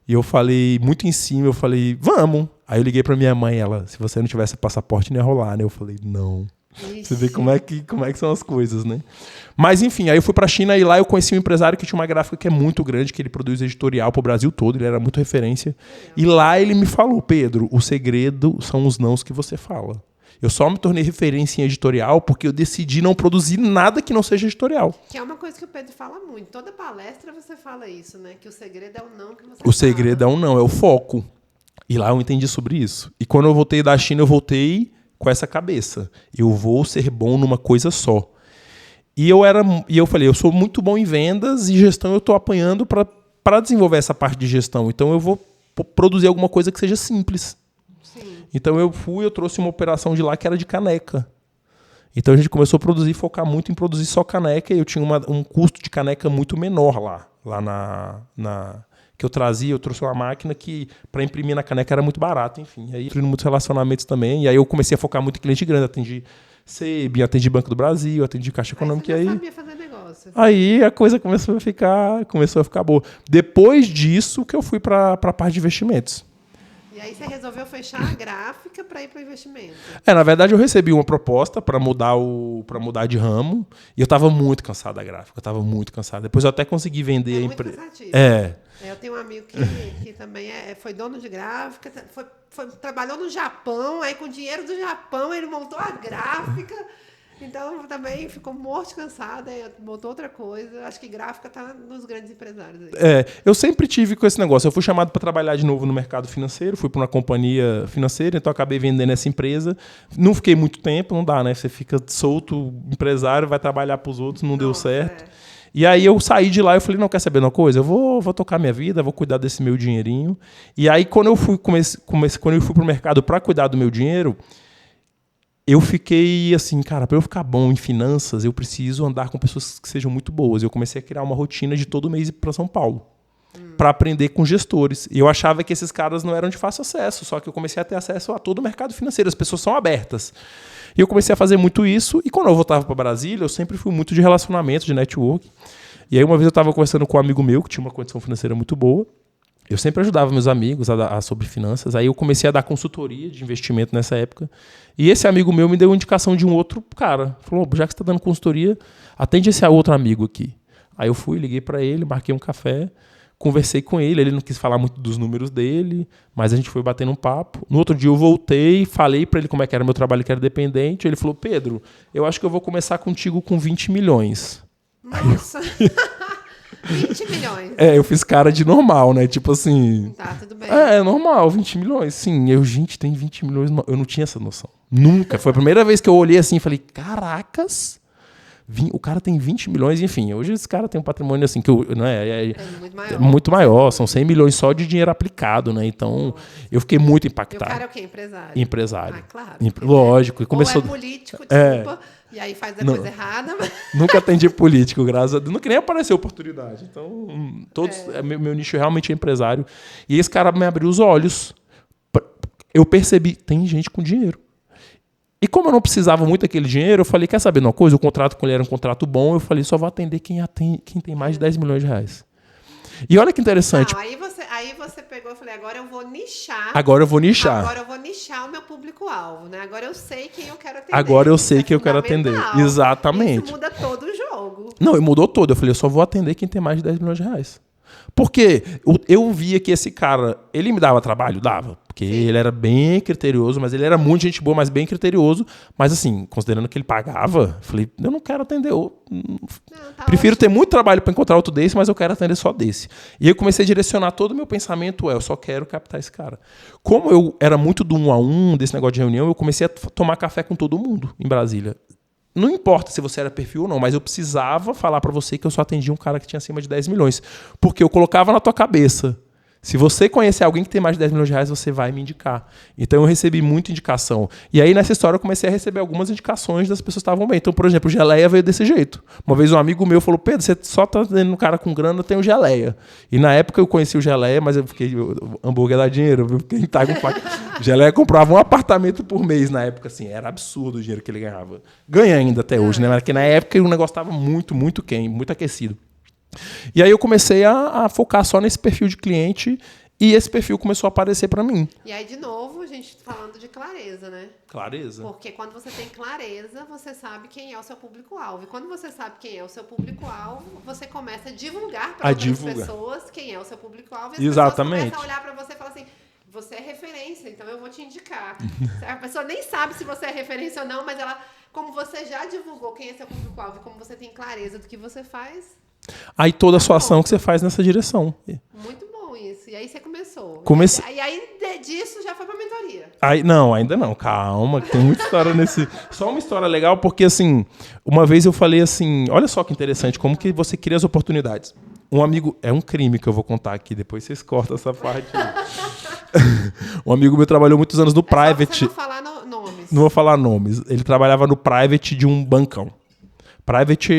E eu falei, muito em cima, eu falei, vamos. Aí eu liguei para minha mãe, ela, se você não tivesse passaporte, não ia rolar, né? Eu falei, não. Ixi. Você vê como é que são as coisas, né? Mas, enfim, aí eu fui para a China e lá eu conheci um empresário que tinha uma gráfica que é muito grande, que ele produz editorial para o Brasil todo, ele era muito referência. E lá ele me falou, Pedro, o segredo são os nãos que você fala. Eu só me tornei referência em editorial porque eu decidi não produzir nada que não seja editorial. Que é uma coisa que o Pedro fala muito. Toda palestra você fala isso, né? Que o segredo é o não que você fala. O segredo é o não, é o foco. E lá eu entendi sobre isso. E quando eu voltei da China, eu voltei com essa cabeça. Eu vou ser bom numa coisa só. E eu falei, eu sou muito bom em vendas e gestão eu estou apanhando para desenvolver essa parte de gestão. Então eu vou produzir alguma coisa que seja simples. Então eu trouxe uma operação de lá que era de caneca. Então a gente começou a focar muito em produzir só caneca, e eu tinha um custo de caneca muito menor lá que eu trouxe uma máquina que para imprimir na caneca era muito barato, enfim. Aí eu muitos relacionamentos também, e aí eu comecei a focar muito em cliente grande, atendi SEB, atendi Banco do Brasil, atendi Caixa Econômica. Você já sabia fazer negócio. Aí a coisa começou a ficar boa. Depois disso que eu fui para a parte de investimentos. E aí você resolveu fechar a gráfica para ir para o investimento. Na verdade eu recebi uma proposta para mudar de ramo e eu estava muito cansado da gráfica, eu estava muito cansado. Depois eu até consegui vender a empresa. Eu tenho um amigo que também foi dono de gráfica, trabalhou no Japão, aí com o dinheiro do Japão ele montou a gráfica. Então, também ficou morto de cansado, montou outra coisa. Acho que gráfica está nos grandes empresários aí. Eu sempre tive com esse negócio. Eu fui chamado para trabalhar de novo no mercado financeiro, fui para uma companhia financeira, então acabei vendendo essa empresa. Não fiquei muito tempo, não dá, né? Você fica solto, empresário, vai trabalhar para os outros, não deu certo. E aí eu saí de lá e falei, não, quer saber uma coisa? Eu vou tocar minha vida, vou cuidar desse meu dinheirinho. E aí, quando eu fui para o mercado para cuidar do meu dinheiro, eu fiquei assim, cara, para eu ficar bom em finanças, eu preciso andar com pessoas que sejam muito boas. Eu comecei a criar uma rotina de todo mês ir para São Paulo, para aprender com gestores. E eu achava que esses caras não eram de fácil acesso, só que eu comecei a ter acesso a todo o mercado financeiro. As pessoas são abertas. E eu comecei a fazer muito isso. E quando eu voltava para Brasília, eu sempre fui muito de relacionamento, de network. E aí uma vez eu estava conversando com um amigo meu que tinha uma condição financeira muito boa. Eu sempre ajudava meus amigos sobre finanças. Aí eu comecei a dar consultoria de investimento nessa época. E esse amigo meu me deu uma indicação de um outro cara. Falou, já que você está dando consultoria, atende esse outro amigo aqui. Aí eu fui, liguei para ele, marquei um café, conversei com ele. Ele não quis falar muito dos números dele, mas a gente foi batendo um papo. No outro dia eu voltei, falei para ele como é que era meu trabalho, que era dependente. Ele falou, Pedro, eu acho que eu vou começar contigo com 20 milhões. Nossa! 20 milhões. Eu fiz cara de normal, né? Tipo assim... Tá, tudo bem. É normal, 20 milhões. Sim, gente, tem 20 milhões. Eu não tinha essa noção. Nunca. Foi a primeira vez que eu olhei assim e falei, caracas, o cara tem 20 milhões. Enfim, hoje esse cara tem um patrimônio assim, que É muito maior. muito maior. São 100 milhões só de dinheiro aplicado, né? Então, eu fiquei muito E o impactado. cara é o quê? Empresário? Empresário. Ah, claro. Lógico. E começou... Ou é político, desculpa, e aí faz a coisa errada. Mas... Nunca atendi político, graças a Deus. Nunca nem apareceu oportunidade. Então, meu nicho realmente é empresário. E esse cara me abriu os olhos. Eu percebi, tem gente com dinheiro. E como eu não precisava muito daquele dinheiro, eu falei, quer saber de uma coisa? O contrato com ele era um contrato bom, eu falei, só vou atender quem tem mais de 10 milhões de reais. E olha que interessante. Não, aí você pegou e falei, agora eu vou nichar. Agora eu vou nichar. Agora eu vou nichar o meu público-alvo, né? Agora eu sei quem eu quero atender. Agora eu sei quem eu quero atender. Exatamente. Isso muda todo o jogo. Não, e mudou todo. Eu falei, eu só vou atender quem tem mais de 10 milhões de reais. Porque eu via que esse cara, ele me dava trabalho? Dava. Porque ele era bem criterioso, mas ele era muito gente boa, mas bem criterioso. Mas assim, considerando que ele pagava, eu falei, eu não quero atender. Prefiro ter muito trabalho para encontrar outro desse, mas eu quero atender só desse. E aí eu comecei a direcionar todo o meu pensamento, eu só quero captar esse cara. Como eu era muito do 1 a 1, desse negócio de reunião, eu comecei a tomar café com todo mundo em Brasília. Não importa se você era perfil ou não, mas eu precisava falar para você que eu só atendia um cara que tinha acima de 10 milhões. Porque eu colocava na tua cabeça, se você conhecer alguém que tem mais de 10 milhões de reais, você vai me indicar. Então eu recebi muita indicação. E aí nessa história eu comecei a receber algumas indicações das pessoas que estavam bem. Então, por exemplo, o Geleia veio desse jeito. Uma vez um amigo meu falou, Pedro, você só tá tendo um cara com grana, tem o Geleia. E na época eu conheci o Geleia, mas eu fiquei, hambúrguer dá dinheiro, viu? Porque o Geleia comprava um apartamento por mês na época, assim, era absurdo o dinheiro que ele ganhava. Ganha ainda até hoje, né? Porque na época o negócio estava muito, muito quente, muito aquecido. E aí eu comecei a focar só nesse perfil de cliente e esse perfil começou a aparecer para mim. E aí, de novo, a gente falando de clareza, né? Clareza. Porque quando você tem clareza, você sabe quem é o seu público-alvo. E quando você sabe quem é o seu público-alvo, você começa a divulgar para outras pessoas quem é o seu público-alvo. E as pessoas começam a olhar para você e falar assim, você é referência, então eu vou te indicar. A pessoa nem sabe se você é referência ou não, mas ela, como você já divulgou quem é seu público-alvo e como você tem clareza do que você faz... Aí toda a sua ação que você faz nessa direção. Muito bom isso. E aí você começou. Comecei... E aí disso já foi pra mentoria. Não, ainda não. Calma, que tem muita história nesse... Só uma história legal, porque assim, uma vez eu falei assim, olha só que interessante, como que você cria as oportunidades. Um amigo... É um crime que eu vou contar aqui, depois vocês cortam essa parte. Um amigo meu trabalhou muitos anos no private... Só não falar nomes. Não vou falar nomes. Ele trabalhava no private de um bancão. Private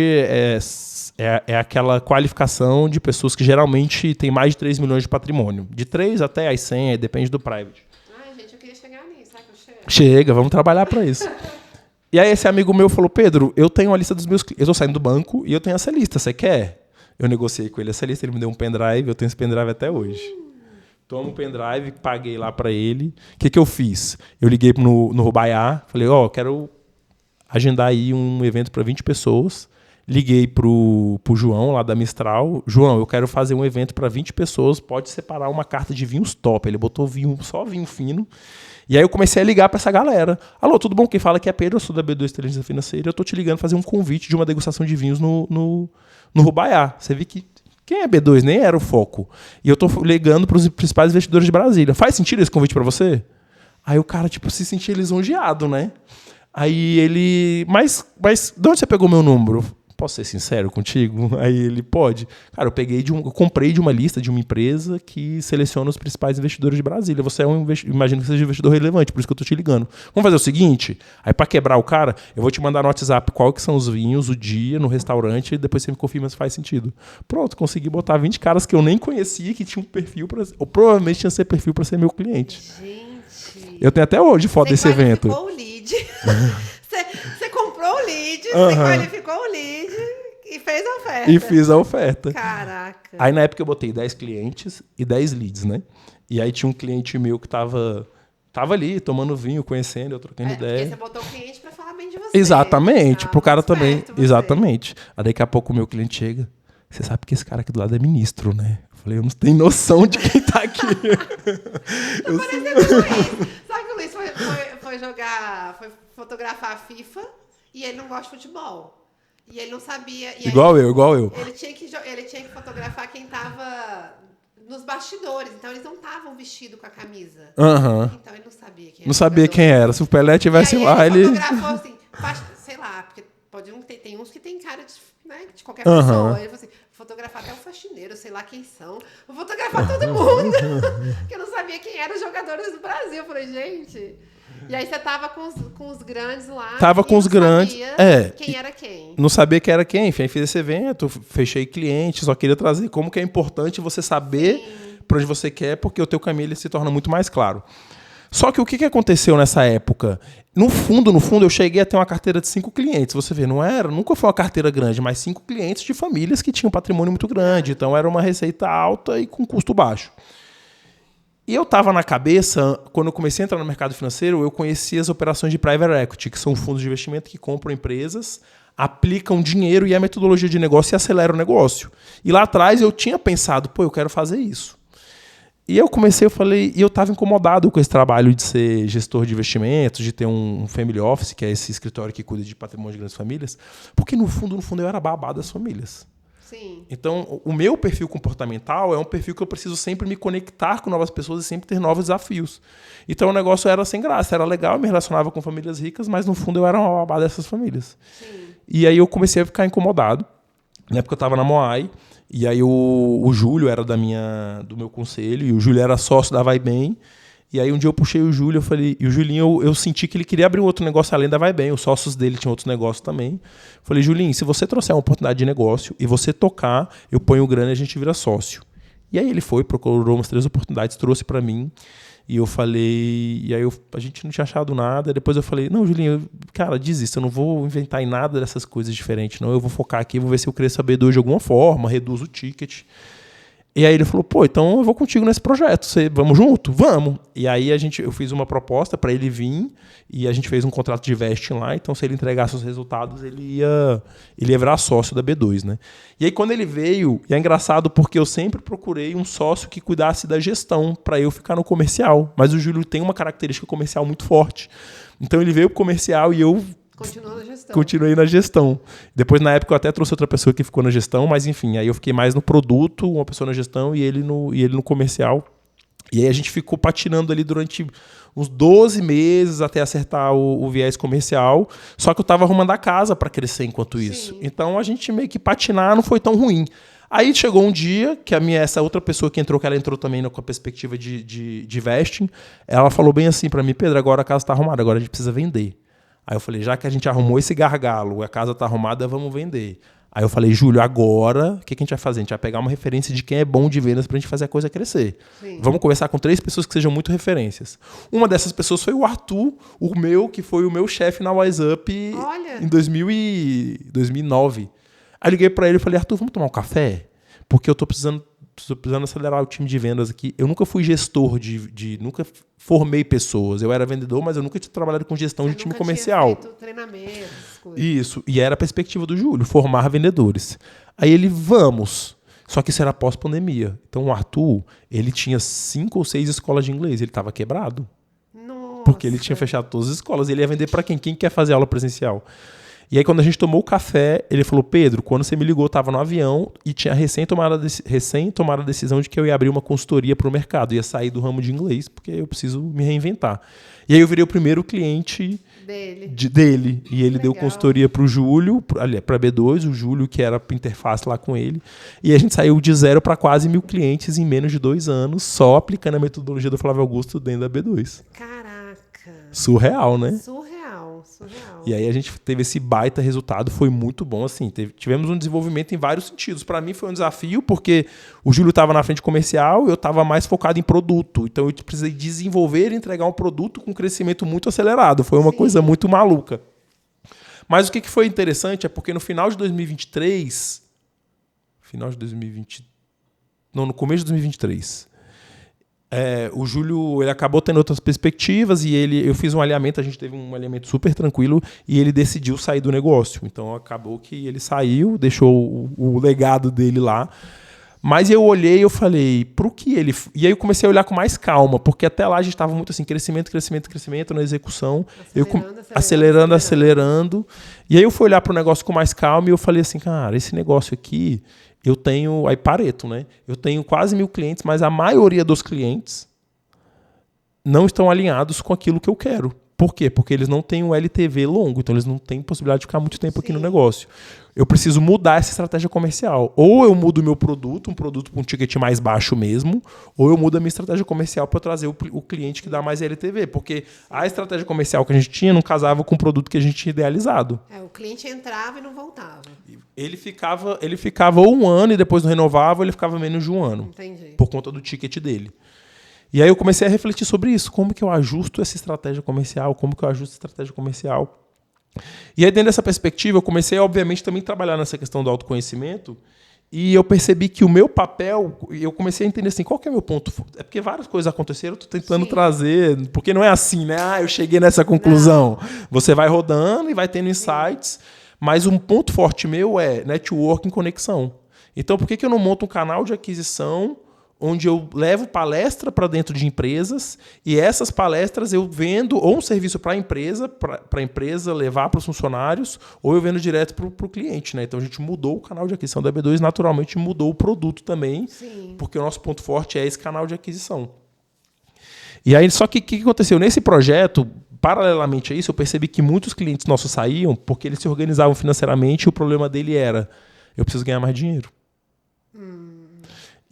é aquela qualificação de pessoas que geralmente têm mais de 3 milhões de patrimônio. De 3 até as 100, depende do private. Ai, gente, eu queria chegar nisso. Será que eu chego? Chega, vamos trabalhar para isso. E aí esse amigo meu falou, Pedro, eu tenho a lista dos meus clientes. Eu estou saindo do banco e eu tenho essa lista, você quer? Eu negociei com ele essa lista, ele me deu um pendrive, eu tenho esse pendrive até hoje. Tomo o pendrive, paguei lá para ele. O que eu fiz? Eu liguei no Rubaiá, falei, quero agendar aí um evento para 20 pessoas. Liguei pro João, lá da Mistral. João, eu quero fazer um evento para 20 pessoas, pode separar uma carta de vinhos top. Ele botou só vinho fino. E aí eu comecei a ligar para essa galera. Alô, tudo bom? Quem fala aqui é Pedro, eu sou da B2 Inteligência Financeira. Eu tô te ligando fazer um convite de uma degustação de vinhos no Rubaiá. Você viu que quem é B2? Nem era o foco. E eu tô ligando para os principais investidores de Brasília. Faz sentido esse convite para você? Aí o cara, se sentia lisonjeado, né? Aí ele... Mas de onde você pegou meu número? Posso ser sincero contigo? Aí ele, pode. Cara, eu comprei de uma lista de uma empresa que seleciona os principais investidores de Brasília. Você imagino que seja um investidor relevante, por isso que eu tô te ligando. Vamos fazer o seguinte? Aí para quebrar o cara, eu vou te mandar no WhatsApp qual que são os vinhos, o dia, no restaurante, e depois você me confirma se faz sentido. Pronto, consegui botar 20 caras que eu nem conhecia, que tinham um perfil ou provavelmente tinha ser perfil para ser meu cliente. Gente... Eu tenho até hoje foto desse evento. Você qualificou o lead. Você comprou o lead, você qualificou o lead e fez a oferta. E fiz a oferta. Caraca. Aí na época eu botei 10 clientes e 10 leads, né? E aí tinha um cliente meu que tava ali, tomando vinho, conhecendo, eu trocando ideia. Porque você botou o cliente pra falar bem de você. Exatamente, pro cara também. Esperto você. Exatamente. Aí daqui a pouco o meu cliente chega. Você sabe que esse cara aqui do lado é ministro, né? Eu falei, eu não tenho noção de quem tá aqui. Tô parecendo o Luiz. Sabe que o Luiz foi fotografar a FIFA e ele não gosta de futebol. E ele não sabia. E igual eu. Ele tinha que fotografar quem tava nos bastidores. Então eles não estavam vestidos com a camisa. Aham. Então ele não sabia quem era. Não sabia quem era. Se o Pelé tivesse lá, ele ele... fotografou assim, sei lá, porque tem uns que tem cara de qualquer pessoa. Ele falou assim, fotografar até o faxineiro, sei lá quem são. Vou fotografar todo mundo. Porque eu não sabia quem eram os jogadores do Brasil. Eu falei, gente... E aí você tava com os grandes lá. Tava com os grandes. Quem era quem. Não sabia quem era quem. Enfim, fiz esse evento, fechei cliente, só queria trazer como que é importante você saber para onde você quer, porque o teu caminho ele se torna muito mais claro. Só que o que aconteceu nessa época? No fundo, eu cheguei a ter uma carteira de 5 clientes. Você vê, nunca foi uma carteira grande, mas 5 clientes de famílias que tinham um patrimônio muito grande. Então era uma receita alta e com custo baixo. E eu estava na cabeça, quando eu comecei a entrar no mercado financeiro, eu conhecia as operações de private equity, que são fundos de investimento que compram empresas, aplicam dinheiro e a metodologia de negócio e aceleram o negócio. E lá atrás eu tinha pensado, eu quero fazer isso. E eu estava incomodado com esse trabalho de ser gestor de investimentos, de ter um family office, que é esse escritório que cuida de patrimônio de grandes famílias, porque no fundo eu era babá das famílias. Sim. Então, o meu perfil comportamental é um perfil que eu preciso sempre me conectar com novas pessoas e sempre ter novos desafios. Então, o negócio era sem graça, era legal, eu me relacionava com famílias ricas, mas no fundo eu era uma babá dessas famílias. Sim. E aí eu comecei a ficar incomodado. Na época eu estava na Moai, e aí o Júlio era do meu conselho, e o Júlio era sócio da Vai Bem. E aí um dia eu puxei o Júlio, e o Julinho, eu senti que ele queria abrir um outro negócio além da Vai Bem, os sócios dele tinham outros negócios também. Falei, Julinho, se você trouxer uma oportunidade de negócio e você tocar, eu ponho grana e a gente vira sócio. E aí ele procurou umas 3 oportunidades, trouxe para mim, e eu falei, a gente não tinha achado nada, depois eu falei, não, Julinho, cara, desista, eu não vou inventar em nada dessas coisas diferentes, não, eu vou focar aqui, vou ver se eu cresço a B2 de alguma forma, reduzo o ticket. E aí ele falou, então eu vou contigo nesse projeto, vamos junto? Vamos! E aí eu fiz uma proposta para ele vir, e a gente fez um contrato de vesting lá, então se ele entregasse os resultados, ele ia virar sócio da B2, né? E aí quando ele veio, e é engraçado porque eu sempre procurei um sócio que cuidasse da gestão, para eu ficar no comercial, mas o Júlio tem uma característica comercial muito forte. Então ele veio pro comercial e eu... Continuei na gestão. Depois, na época, eu até trouxe outra pessoa que ficou na gestão, mas enfim, aí eu fiquei mais no produto, uma pessoa na gestão e ele no comercial. E aí a gente ficou patinando ali durante uns 12 meses até acertar o viés comercial, só que eu estava arrumando a casa para crescer enquanto isso. Então a gente meio que patinar não foi tão ruim. Aí chegou um dia que essa outra pessoa que entrou, que ela entrou também com a perspectiva de vesting, ela falou bem assim para mim, Pedro, agora a casa está arrumada, agora a gente precisa vender. Aí eu falei, já que a gente arrumou esse gargalo, a casa está arrumada, vamos vender. Aí eu falei, Júlio, agora, o que a gente vai fazer? A gente vai pegar uma referência de quem é bom de vendas para a gente fazer a coisa crescer. Sim. Vamos conversar com 3 pessoas que sejam muito referências. Uma dessas pessoas foi o Arthur, que foi o meu chefe na WiseUp em 2009. Aí eu liguei para ele e falei, Arthur, vamos tomar um café? Porque eu estou precisando acelerar o time de vendas aqui. Eu nunca fui gestor nunca formei pessoas. Eu era vendedor, mas eu nunca tinha trabalhado com gestão de time comercial. Tinha feito treinamentos, coisas. Isso. E era a perspectiva do Júlio, formar vendedores. Aí ele, vamos. Só que isso era pós-pandemia. Então o Arthur, ele tinha 5 ou 6 escolas de inglês. Ele estava quebrado. Nossa. Porque ele tinha fechado todas as escolas. Ele ia vender para quem? Quem quer fazer aula presencial? E aí, quando a gente tomou o café, ele falou, Pedro, quando você me ligou, eu estava no avião e tinha recém tomado a decisão de que eu ia abrir uma consultoria para o mercado. Ia sair do ramo de inglês, porque eu preciso me reinventar. E aí eu virei o primeiro cliente dele. E ele deu consultoria para o Júlio, para a B2, o Júlio, que era a interface lá com ele. E a gente saiu de 0 para quase 1.000 clientes em menos de 2 anos, só aplicando a metodologia do Flávio Augusto dentro da B2. Caraca. Surreal, né? Surreal. E aí a gente teve esse baita resultado, foi muito bom, assim, tivemos um desenvolvimento em vários sentidos. Para mim foi um desafio, porque o Júlio estava na frente comercial, eu estava mais focado em produto, então eu precisei desenvolver e entregar um produto com crescimento muito acelerado, foi uma coisa muito maluca. Mas o que foi interessante é porque no final de 2023... Final de 2020... Não, no começo de 2023... o Júlio ele acabou tendo outras perspectivas e eu fiz um alinhamento, a gente teve um alinhamento super tranquilo e ele decidiu sair do negócio. Então acabou que ele saiu, deixou o legado dele lá. Mas eu olhei e eu falei, pro que ele... E aí eu comecei a olhar com mais calma, porque até lá a gente estava muito assim, crescimento na execução. Acelerando. E aí eu fui olhar pro negócio com mais calma e eu falei assim, cara, esse negócio aqui, eu tenho... Aí Pareto, né? Eu tenho quase 1.000 clientes, mas a maioria dos clientes não estão alinhados com aquilo que eu quero. Por quê? Porque eles não têm um LTV longo, então eles não têm possibilidade de ficar muito tempo aqui no negócio. Eu preciso mudar essa estratégia comercial. Ou eu mudo o meu produto, um produto com um ticket mais baixo mesmo, ou eu mudo a minha estratégia comercial para trazer o cliente que dá mais LTV. Porque a estratégia comercial que a gente tinha não casava com o produto que a gente tinha idealizado. O cliente entrava e não voltava. Ele ficava 1 ano e depois não renovava, ele ficava menos de 1 ano. Entendi. Por conta do ticket dele. E aí eu comecei a refletir sobre isso. Como que eu ajusto essa estratégia comercial? E aí, dentro dessa perspectiva, eu comecei, obviamente, também a trabalhar nessa questão do autoconhecimento. E eu percebi que o meu papel... Eu comecei a entender assim, qual que é o meu ponto... É porque várias coisas aconteceram, eu estou tentando trazer... Porque não é assim, né? Eu cheguei nessa conclusão. Não. Você vai rodando e vai tendo insights. Mas um ponto forte meu é networking e conexão. Então, por que eu não monto um canal de aquisição onde eu levo palestra para dentro de empresas e essas palestras eu vendo ou um serviço para a empresa levar para os funcionários, ou eu vendo direto para o cliente, né? Então a gente mudou o canal de aquisição da B2, naturalmente mudou o produto também, porque o nosso ponto forte é esse canal de aquisição. E aí, só que o que aconteceu? Nesse projeto, paralelamente a isso, eu percebi que muitos clientes nossos saíam porque eles se organizavam financeiramente e o problema dele era, eu preciso ganhar mais dinheiro.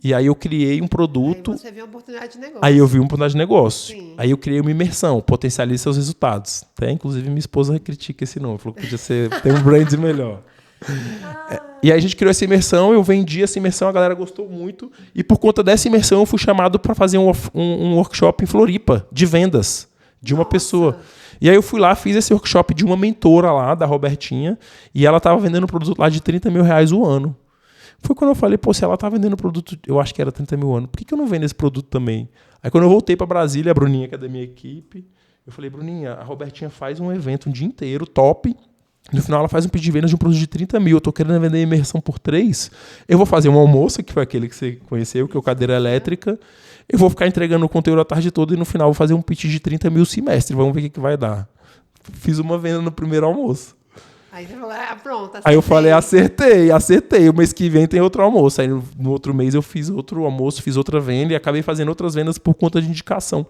E aí eu criei um produto... Aí você viu uma oportunidade de negócio. Aí eu vi uma oportunidade de negócio. Sim. Aí eu criei uma imersão, potencialize seus resultados. Até, inclusive, minha esposa critica esse nome. Falou que podia ter um brand melhor. E aí a gente criou essa imersão, eu vendi essa imersão, a galera gostou muito. E por conta dessa imersão eu fui chamado para fazer um workshop em Floripa, de vendas, de uma pessoa. E aí eu fui lá, fiz esse workshop de uma mentora lá, da Robertinha, e ela estava vendendo um produto lá de R$30 mil o ano. Foi quando eu falei, se ela tá vendendo produto, eu acho que era 30 mil ano, por que eu não vendo esse produto também? Aí quando eu voltei para Brasília, a Bruninha, que é da minha equipe, eu falei, Bruninha, a Robertinha faz um evento um dia inteiro, top. No final ela faz um pedido de vendas de um produto de 30 mil, eu tô querendo vender a imersão por 3, eu vou fazer um almoço, que foi aquele que você conheceu, que é o Cadeira Elétrica, eu vou ficar entregando o conteúdo a tarde toda e no final vou fazer um pitch de 30 mil semestre, vamos ver o que vai dar. Fiz uma venda no primeiro almoço. Aí você falou, pronto, acertei. Aí eu falei, acertei. O mês que vem tem outro almoço. Aí no outro mês eu fiz outro almoço, fiz outra venda e acabei fazendo outras vendas por conta de indicação.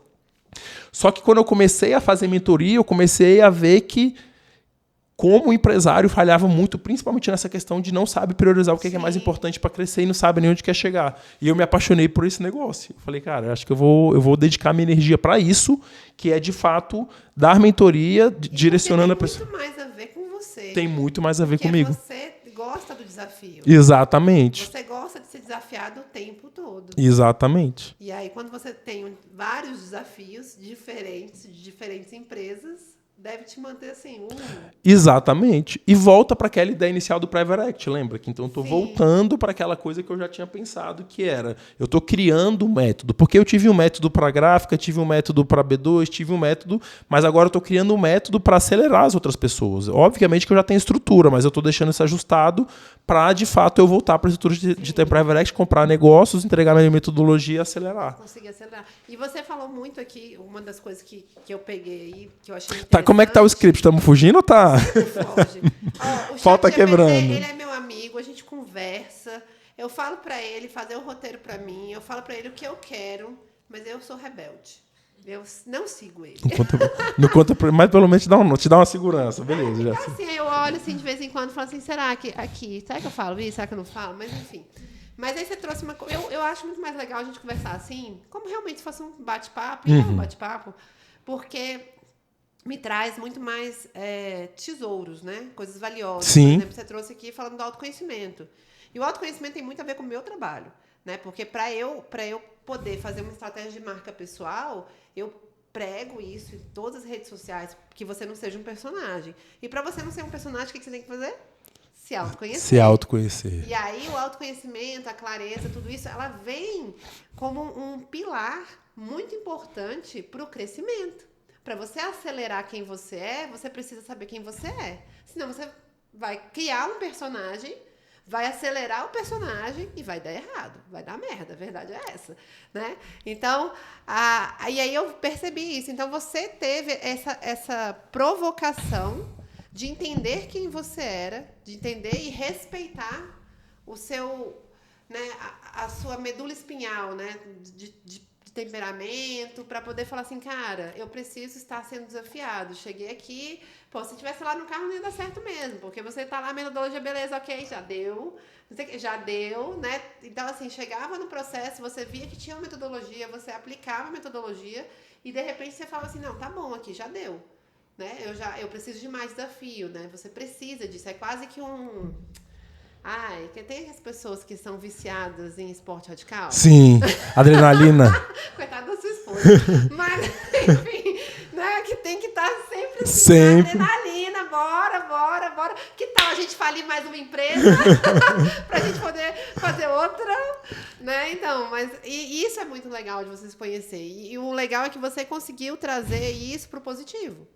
Só que quando eu comecei a fazer mentoria, eu comecei a ver que como empresário falhava muito, principalmente nessa questão de não sabe priorizar o que é mais importante para crescer e não sabe nem onde quer chegar. E eu me apaixonei por esse negócio. Eu falei, cara, acho que eu vou dedicar minha energia para isso, que é de fato dar mentoria, direcionando a pessoa. Tem muito mais a ver com você. Tem muito mais a ver comigo. Você gosta do desafio. Exatamente. Você gosta de ser desafiado o tempo todo. Exatamente. E aí, quando você tem vários desafios diferentes, de diferentes empresas, deve te manter assim. Exatamente. E volta para aquela ideia inicial do Private Act, lembra? Que então eu estou voltando para aquela coisa que eu já tinha pensado, que era, eu estou criando um método. Porque eu tive um método para gráfica, tive um método para B2, tive um método, mas agora eu estou criando um método para acelerar as outras pessoas. Obviamente que eu já tenho estrutura, mas eu estou deixando isso ajustado para, de fato, eu voltar para a estrutura de ter Private Act, comprar negócios, entregar minha metodologia e acelerar. Conseguir acelerar. E você falou muito aqui, uma das coisas que eu peguei aí, que eu achei interessante. Tá, como é que tá o script? Estamos fugindo ou tá? O Falta quebrando. Ele é meu amigo, a gente conversa. Eu falo para ele fazer o roteiro para mim, eu falo para ele o que eu quero, mas eu sou rebelde. Eu não sigo ele. Não conta, mas pelo menos te dá uma segurança, beleza. Já. Assim, eu olho assim de vez em quando e falo assim, será que aqui, será que eu falo isso, será que eu não falo? Mas enfim. Mas aí você trouxe uma coisa, eu acho muito mais legal a gente conversar assim, como realmente se fosse um bate-papo, e é um bate-papo, porque me traz muito mais tesouros, né? Coisas valiosas. Sim. Por exemplo, você trouxe aqui falando do autoconhecimento. E o autoconhecimento tem muito a ver com o meu trabalho, né? Porque para eu poder fazer uma estratégia de marca pessoal, eu prego isso em todas as redes sociais, que você não seja um personagem. E para você não ser um personagem, o que você tem que fazer? Se autoconhecer. Se autoconhecer. E aí o autoconhecimento, a clareza, tudo isso, ela vem como um pilar muito importante para o crescimento. Para você acelerar quem você é, você precisa saber quem você é. Senão você vai criar um personagem, vai acelerar o personagem e vai dar errado, vai dar merda, a verdade é essa, né? Então, e aí eu percebi isso. Então, você teve essa provocação de entender quem você era, de entender e respeitar o seu, né, a sua medula espinhal, né, de temperamento, para poder falar assim, cara, eu preciso estar sendo desafiado. Cheguei aqui, pô, se tivesse lá no carro não ia dar certo mesmo, porque você tá lá, metodologia, beleza, ok, já deu, né? Então, assim, chegava no processo, você via que tinha uma metodologia, você aplicava a metodologia e, de repente, você fala assim, não, tá bom aqui, já deu, né? Eu preciso de mais desafio, né? Você precisa disso, é quase que um... Ai, que tem as pessoas que são viciadas em esporte radical? Sim, adrenalina. Coitada da sua esposa. Mas, enfim, né, que tem que estar sempre assim, adrenalina, bora. Que tal a gente falir mais uma empresa pra gente poder fazer outra, né? Então, e isso é muito legal de vocês conhecerem. E o legal é que você conseguiu trazer isso pro positivo.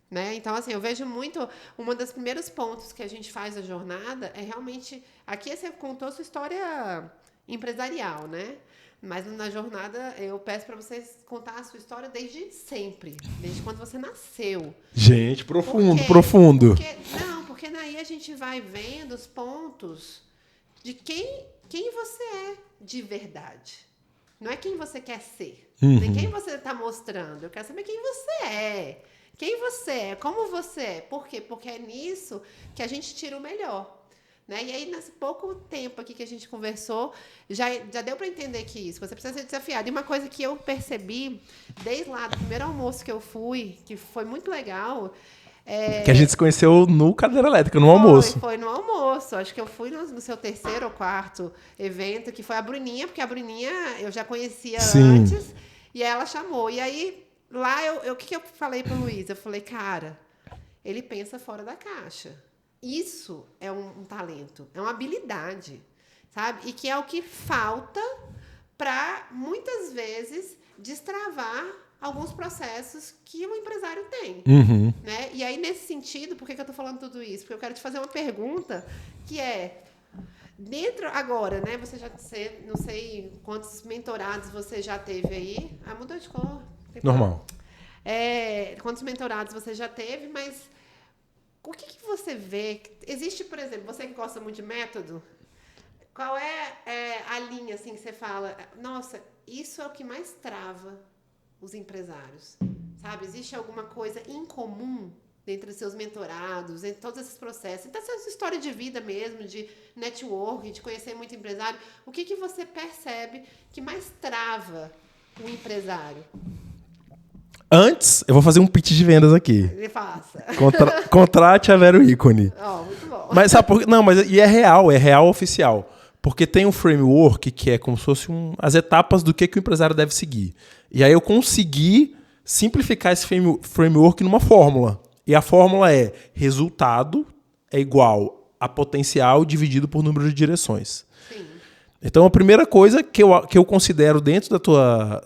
Né? Então, assim, eu vejo muito... Um dos primeiros pontos que a gente faz a jornada é realmente... Aqui você contou sua história empresarial, né? Mas na jornada eu peço para vocês contar a sua história desde sempre. Desde quando você nasceu. Gente, profundo. Porque daí a gente vai vendo os pontos de quem você é de verdade. Não é quem você quer ser. Nem quem você está mostrando. Eu quero saber quem você é. Quem você é, como você é. Por quê? Porque é nisso que a gente tira o melhor. Né? E aí, nesse pouco tempo aqui que a gente conversou, já deu para entender que isso, você precisa ser desafiado. E uma coisa que eu percebi, desde lá do primeiro almoço que eu fui, que foi muito legal... Que a gente se conheceu no Cadeira Elétrica, no almoço. Foi no almoço. Acho que eu fui no seu terceiro ou quarto evento, que foi a Bruninha, porque a Bruninha eu já conhecia antes, e ela chamou. E aí... Lá, o que eu falei para o Luiz? Eu falei, cara, ele pensa fora da caixa. Isso é um talento, é uma habilidade, sabe? E que é o que falta para, muitas vezes, destravar alguns processos que o empresário tem. Né? E aí, nesse sentido, por que eu estou falando tudo isso? Porque eu quero te fazer uma pergunta que é... Dentro, agora, né? Você já não sei quantos mentorados você já teve aí. Mudou de cor. Normal. Quantos mentorados você já teve, mas o que você vê? Existe, por exemplo, você que gosta muito de método, qual é a linha assim, que você fala, nossa, isso é o que mais trava os empresários, sabe? Existe alguma coisa em comum entre os seus mentorados, entre todos esses processos, então essa história de vida mesmo, de network, de conhecer muito empresário, o que você percebe que mais trava o empresário? Antes, eu vou fazer um pitch de vendas aqui. Ele faça. Contrate a Vero Ícone. Muito bom. Mas sabe por quê? Não, mas é real oficial. Porque tem um framework que é como se fosse as etapas do que o empresário deve seguir. E aí eu consegui simplificar esse framework numa fórmula. E a fórmula é resultado é igual a potencial dividido por número de direções. Sim. Então a primeira coisa que eu considero dentro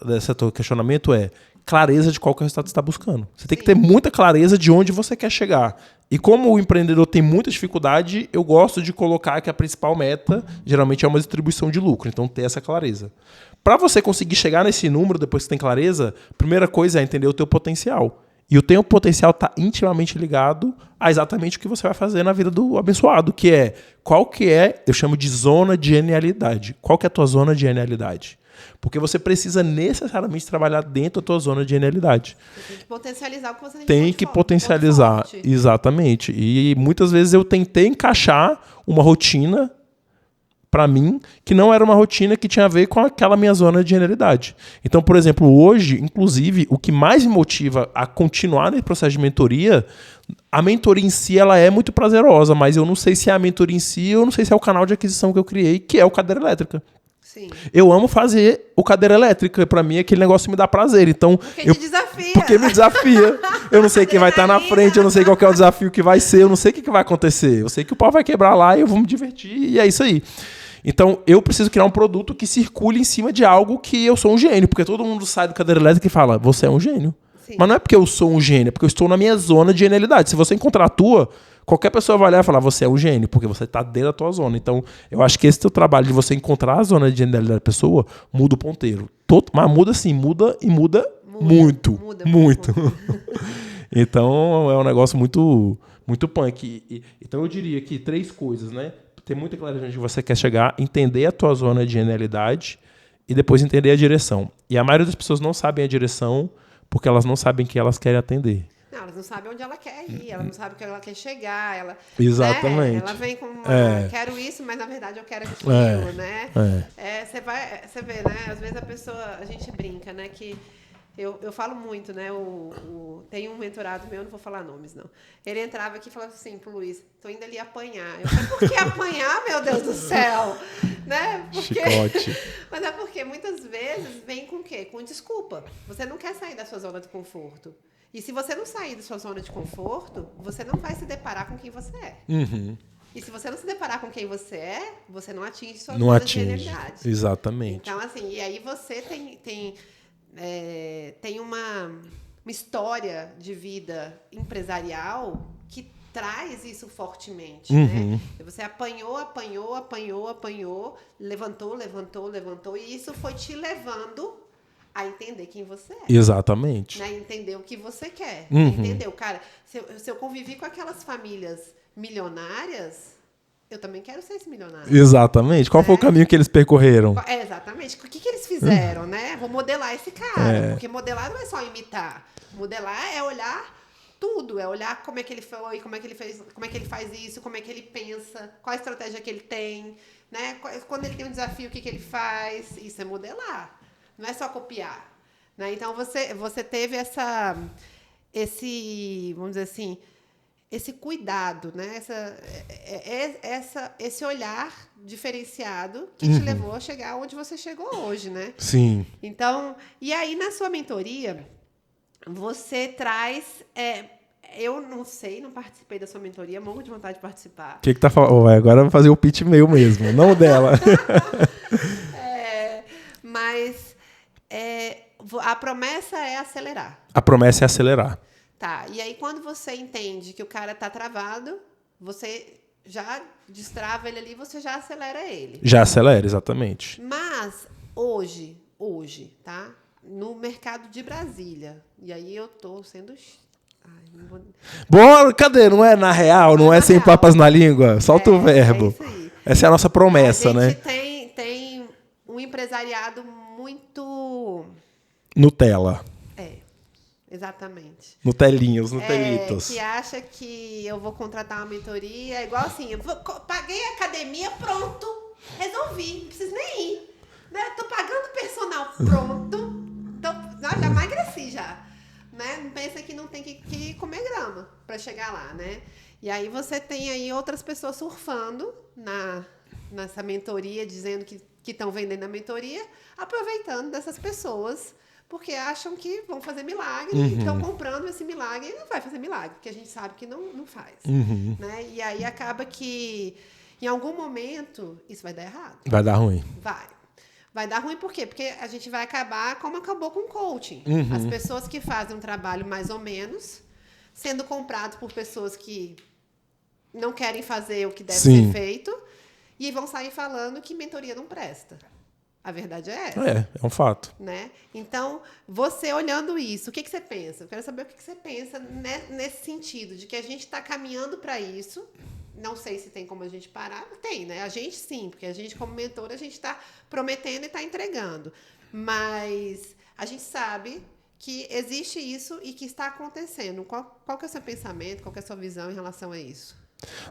desse teu questionamento é clareza de qual que é o resultado que você está buscando. Você tem que ter muita clareza de onde você quer chegar. E como o empreendedor tem muita dificuldade, eu gosto de colocar que a principal meta geralmente é uma distribuição de lucro. Então, ter essa clareza. Para você conseguir chegar nesse número, depois que você tem clareza, a primeira coisa é entender o teu potencial. E o teu potencial está intimamente ligado a exatamente o que você vai fazer na vida do abençoado, que é qual que é, eu chamo de zona de genialidade. Qual que é a tua zona de genialidade? Porque você precisa necessariamente trabalhar dentro da tua zona de genialidade. Você tem que potencializar o que você tem que potencializar, exatamente. E muitas vezes eu tentei encaixar uma rotina para mim que não era uma rotina que tinha a ver com aquela minha zona de genialidade. Então, por exemplo, hoje, inclusive, o que mais me motiva a continuar nesse processo de mentoria, a mentoria em si ela é muito prazerosa, mas eu não sei se é a mentoria em si, eu não sei se é o canal de aquisição que eu criei, que é o Cadeira Elétrica. Sim. Eu amo fazer o cadeira elétrica. Pra mim, aquele negócio me dá prazer. Então, Porque te desafia. Porque me desafia. Eu não sei quem vai estar na frente, eu não sei qual que é o desafio que vai ser, eu não sei o que vai acontecer. Eu sei que o pau vai quebrar lá e eu vou me divertir e é isso aí. Então, eu preciso criar um produto que circule em cima de algo que eu sou um gênio. Porque todo mundo sai do cadeira elétrica e fala, você é um gênio. Sim. Mas não é porque eu sou um gênio, é porque eu estou na minha zona de genialidade. Se você encontrar a tua, qualquer pessoa vai olhar e falar, você é um gênio, porque você está dentro da tua zona. Então, eu acho que esse teu trabalho de você encontrar a zona de genialidade da pessoa, muda o ponteiro. Mas muda assim, muda muito. Muito. Então, é um negócio muito, muito punk. Então, eu diria que 3 coisas, né? Ter muita clareza onde você quer chegar, entender a tua zona de genialidade e depois entender a direção. E a maioria das pessoas não sabem a direção porque elas não sabem que elas querem atender. Não, elas não sabem onde ela quer ir, ela não sabe o que ela quer chegar. Ela, exatamente. Né? Ela vem com quero isso, mas na verdade eu quero aquilo, né? Você vê, né? Às vezes a gente brinca, né? Que eu falo muito, né? Tem um mentorado meu, não vou falar nomes, não. Ele entrava aqui e falava assim pro Luiz, tô indo ali apanhar. Eu falei, por que apanhar, meu Deus do céu? Né? Chicote. Mas é porque muitas vezes vem com o quê? Com desculpa. Você não quer sair da sua zona de conforto. E se você não sair da sua zona de conforto, você não vai se deparar com quem você é. Uhum. E se você não se deparar com quem você é, você não atinge sua não zona atinge. de genialidade. Exatamente. Então, assim, e aí você tem uma história de vida empresarial que traz isso fortemente, né? Você apanhou, levantou, e isso foi te levando a entender quem você é. Exatamente. Né? Entender o que você quer. Entendeu? Cara, se eu convivi com aquelas famílias milionárias, eu também quero ser esse milionário. Exatamente. Qual foi o caminho que eles percorreram? Exatamente. O que eles fizeram, né? Vou modelar esse cara. Porque modelar não é só imitar. Modelar é olhar tudo. É olhar como é que ele foi, como é que ele fez, como é que ele faz isso, como é que ele pensa, qual a estratégia que ele tem, né? Quando ele tem um desafio, o que ele faz. Isso é modelar. Não é só copiar. Né? Então, você teve esse, vamos dizer assim, esse cuidado, né? Esse olhar diferenciado que te levou a chegar onde você chegou hoje, né? Sim. Então, e aí na sua mentoria, você traz... eu não sei, não participei da sua mentoria, morro de vontade de participar. O que tá falando? Agora eu vou fazer o pitch meu mesmo, não dela. Mas a promessa é acelerar. A promessa é acelerar. Tá, e aí quando você entende que o cara tá travado, você já destrava ele ali, você já acelera ele. Já acelera, exatamente. Mas hoje, tá? No mercado de Brasília, e aí eu tô sendo... não vou... Bom, cadê? Não é na real, não é sem real. Papas na língua? Solta o verbo. É isso aí. Essa é a nossa promessa, né? A gente tem um empresariado muito... Nutella. Exatamente. Nutelinhos, Nutelitos. Que acha que eu vou contratar uma mentoria, é igual assim, paguei a academia, pronto, resolvi, não preciso nem ir. Né? Tô pagando personal, pronto. Já emagreci já. Né? Não pensa que não tem que comer grama para chegar lá, né? E aí você tem aí outras pessoas surfando nessa mentoria, dizendo que estão vendendo a mentoria, aproveitando dessas pessoas, porque acham que vão fazer milagre, estão comprando esse milagre e não vai fazer milagre, porque a gente sabe que não faz. Né? E aí acaba que, em algum momento, isso vai dar errado. Vai dar ruim. Vai dar ruim por quê? Porque a gente vai acabar como acabou com o coaching. As pessoas que fazem um trabalho mais ou menos, sendo comprado por pessoas que não querem fazer o que deve ser feito, e vão sair falando que mentoria não presta. A verdade é essa. É um fato. Né? Então, você olhando isso, o que você pensa? Eu quero saber o que você pensa nesse sentido, de que a gente está caminhando para isso. Não sei se tem como a gente parar. Tem, né? A gente sim, porque a gente, como mentora, a gente está prometendo e está entregando. Mas a gente sabe que existe isso e que está acontecendo. Qual que é o seu pensamento, qual que é a sua visão em relação a isso?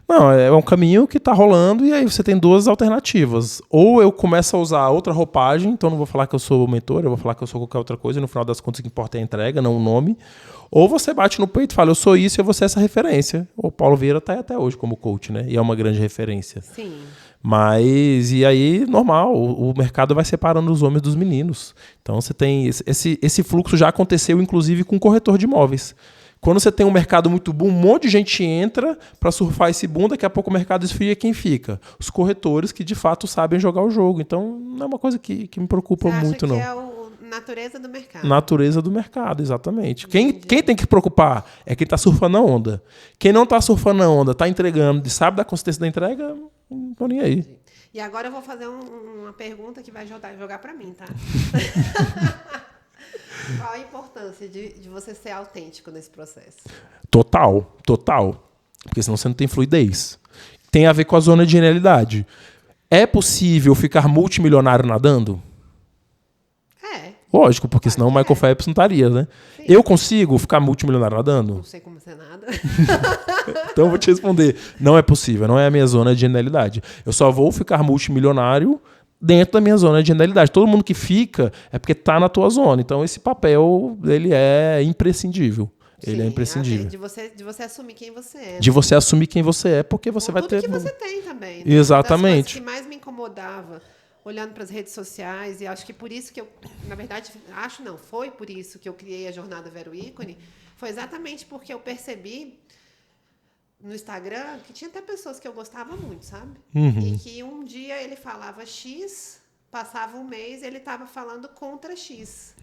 Não, é um caminho que está rolando e aí você tem 2 alternativas. Ou eu começo a usar outra roupagem, então não vou falar que eu sou o mentor, eu vou falar que eu sou qualquer outra coisa e no final das contas o que importa é a entrega, não o nome. Ou você bate no peito e fala, eu sou isso e eu vou ser essa referência. O Paulo Vieira está aí até hoje como coach, né? E é uma grande referência. Sim. Mas, e aí, normal, o mercado vai separando os homens dos meninos. Então, você tem esse fluxo já aconteceu, inclusive, com corretor de imóveis. Quando você tem um mercado muito bom, um monte de gente entra para surfar esse boom, daqui a pouco o mercado esfria, quem fica? Os corretores que, de fato, sabem jogar o jogo. Então, não é uma coisa que me preocupa muito, não. Você acha que é a natureza do mercado? Natureza do mercado, exatamente. Quem tem que se preocupar é quem está surfando a onda. Quem não está surfando a onda, está entregando, sabe da consistência da entrega, não estou nem aí. E agora eu vou fazer uma pergunta que vai jogar para mim, tá? Qual a importância de você ser autêntico nesse processo? Total. Porque senão você não tem fluidez. Tem a ver com a zona de genialidade. É possível ficar multimilionário nadando? Lógico, porque senão o Michael Phelps não estaria, né? Sim. Eu consigo ficar multimilionário nadando? Não sei como ser nada. Então eu vou te responder. Não é possível, não é a minha zona de genialidade. Eu só vou ficar multimilionário dentro da minha zona de genialidade. Todo mundo que fica é porque está na tua zona. Então esse papel, ele é imprescindível. Sim, ele é imprescindível. De você assumir quem você é. De você assumir quem você é, porque você vai ter... tudo que você tem também. Né? Exatamente. Uma das coisas que mais me incomodava olhando para as redes sociais, e acho que por isso que eu, na verdade, foi por isso que eu criei a Jornada Vero Ícone, foi exatamente porque eu percebi no Instagram que tinha até pessoas que eu gostava muito, sabe? Uhum. E que um dia ele falava X, passava um mês, ele estava falando contra X.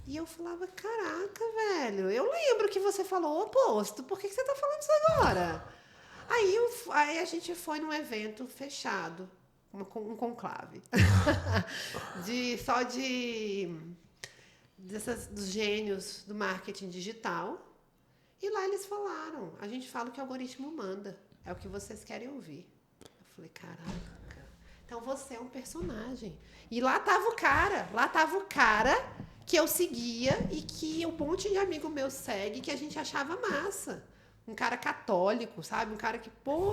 E eu falava, caraca, velho, eu lembro que você falou o oposto, por que você está falando isso agora? Aí a gente foi num evento fechado, um conclave dos gênios do marketing digital, e lá eles falaram, a gente fala o que o algoritmo manda, é o que vocês querem ouvir. Eu falei, caraca, então você é um personagem. E lá tava o cara que eu seguia e que um monte de amigo meu segue, que a gente achava massa. Um cara católico, sabe? Um cara que,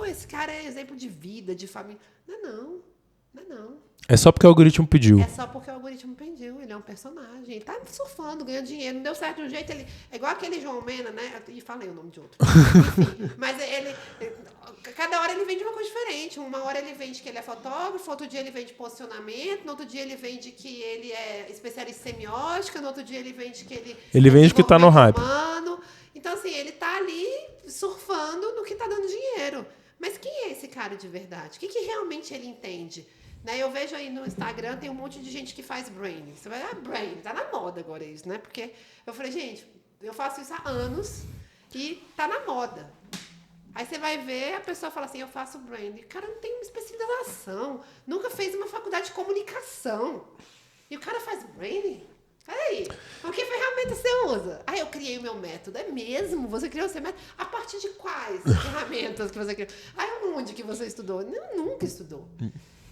esse cara é exemplo de vida, de família. Não. É só porque o algoritmo pediu. É só porque o algoritmo pediu. Ele é um personagem. Ele tá surfando, ganhando dinheiro. Não deu certo de um jeito. Ele é igual aquele João Mena, né? E falei o nome de outro. Enfim, mas cada hora ele vende uma coisa diferente. Uma hora ele vende que ele é fotógrafo, outro dia ele vende posicionamento, no outro dia ele vende que ele é especialista em semiótica, no outro dia ele vende que ele vende que tá no hype. Humano. Então, assim, ele tá ali surfando no que tá dando dinheiro. Mas quem é esse cara de verdade? O que realmente ele entende? Né? Eu vejo aí no Instagram, tem um monte de gente que faz branding. Você vai branding, tá na moda agora isso, né? Porque eu falei, gente, eu faço isso há anos e tá na moda. Aí você vai ver, a pessoa fala assim, eu faço branding. O cara não tem uma especialização, nunca fez uma faculdade de comunicação. E o cara faz branding? Peraí, que ferramenta você usa? Eu criei o meu método. É mesmo? Você criou o seu método? A partir de quais ferramentas que você criou? Onde que você estudou? Não, nunca estudou.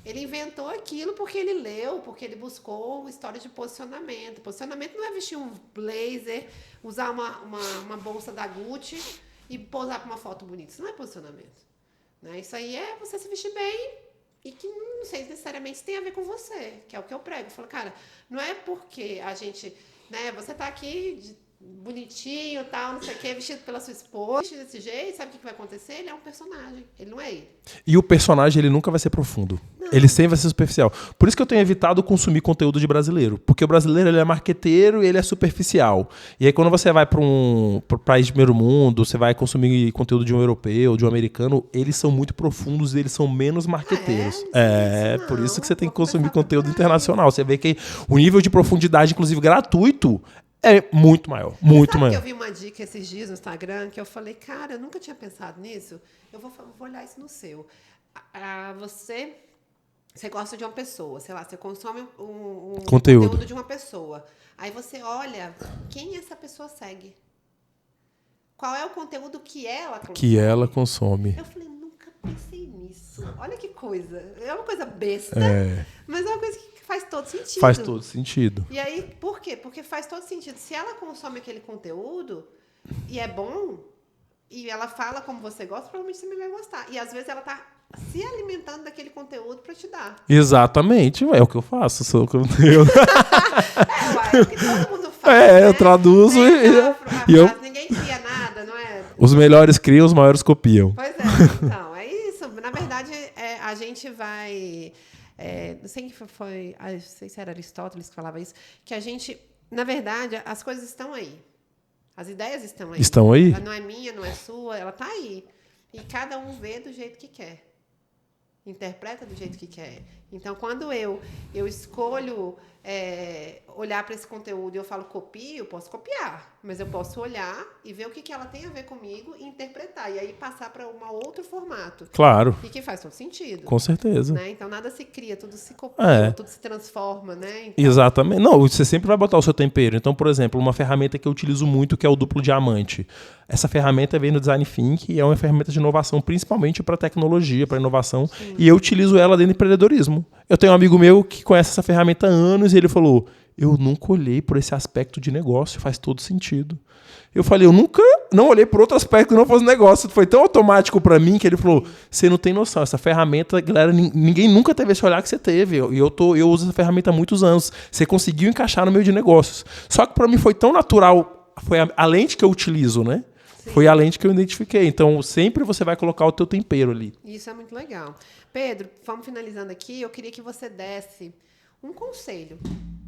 Ele inventou aquilo porque ele leu, porque ele buscou história de posicionamento. Posicionamento não é vestir um blazer, usar uma bolsa da Gucci e posar para uma foto bonita. Isso não é posicionamento. Né? Isso aí é você se vestir bem e que não sei necessariamente tem a ver com você, que é o que eu prego. Eu falo, cara, não é porque a gente, né, você tá aqui bonitinho, tal, não sei o quê, vestido pela sua esposa, vestido desse jeito, sabe o que vai acontecer? Ele é um personagem, ele não é ele. E o personagem, ele nunca vai ser profundo. Não. Ele sempre vai ser superficial. Por isso que eu tenho evitado consumir conteúdo de brasileiro, porque o brasileiro, ele é marqueteiro e ele é superficial. E aí quando você vai para um país de primeiro mundo, você vai consumir conteúdo de um europeu, de um americano, eles são muito profundos e eles são menos marqueteiros. Por isso que você tem que consumir conteúdo internacional. Você vê que o nível de profundidade, inclusive gratuito, é muito maior, muito maior. Eu vi uma dica esses dias no Instagram que eu falei, cara, eu nunca tinha pensado nisso. Eu vou olhar isso no seu. Você gosta de uma pessoa, sei lá, você consome um conteúdo de uma pessoa. Aí você olha quem essa pessoa segue. Qual é o conteúdo que ela consome? Que ela consome. Eu falei, nunca pensei nisso. Olha que coisa. É uma coisa besta, mas é uma coisa que faz todo sentido. Faz todo sentido. E aí, por quê? Porque faz todo sentido. Se ela consome aquele conteúdo e é bom, e ela fala como você gosta, provavelmente você vai gostar. E às vezes ela tá se alimentando daquele conteúdo para te dar. Exatamente. É o que eu faço. É o que todo mundo faz. Né? Eu traduzo ninguém cria nada, não é? Os melhores criam, os maiores copiam. Pois é. Então, é isso. Na verdade, a a gente vai... não sei quem foi... Não sei se era Aristóteles que falava isso. Que a gente... Na verdade, as coisas estão aí. As ideias estão aí. Estão aí? Ela não é minha, não é sua, ela está aí. E cada um vê do jeito que quer. Interpreta do jeito que quer. Então, quando eu escolho olhar para esse conteúdo e eu falo copio, eu posso copiar. Mas eu posso olhar e ver o que ela tem a ver comigo e interpretar. E aí passar para um outro formato. Claro. E que faz todo sentido. Com certeza. Né? Então, nada se cria, tudo se copia, tudo se transforma. Né? Então... Exatamente. Não, você sempre vai botar o seu tempero. Então, por exemplo, uma ferramenta que eu utilizo muito, que é o duplo diamante. Essa ferramenta vem no Design Thinking e é uma ferramenta de inovação, principalmente para tecnologia, para inovação. Sim. E eu utilizo ela dentro do empreendedorismo. Eu tenho um amigo meu que conhece essa ferramenta há anos e ele falou, eu nunca olhei por esse aspecto de negócio, faz todo sentido. Eu falei, eu nunca não olhei por outro aspecto que não fosse negócio. Foi tão automático para mim que ele falou, você não tem noção, essa ferramenta, galera, ninguém nunca teve esse olhar que você teve. E eu uso essa ferramenta há muitos anos. Você conseguiu encaixar no meio de negócios. Só que para mim foi tão natural, foi a lente que eu utilizo, né? Sim. Foi a lente que eu identifiquei. Então, sempre você vai colocar o teu tempero ali. Isso é muito legal. Pedro, vamos finalizando aqui. Eu queria que você desse um conselho.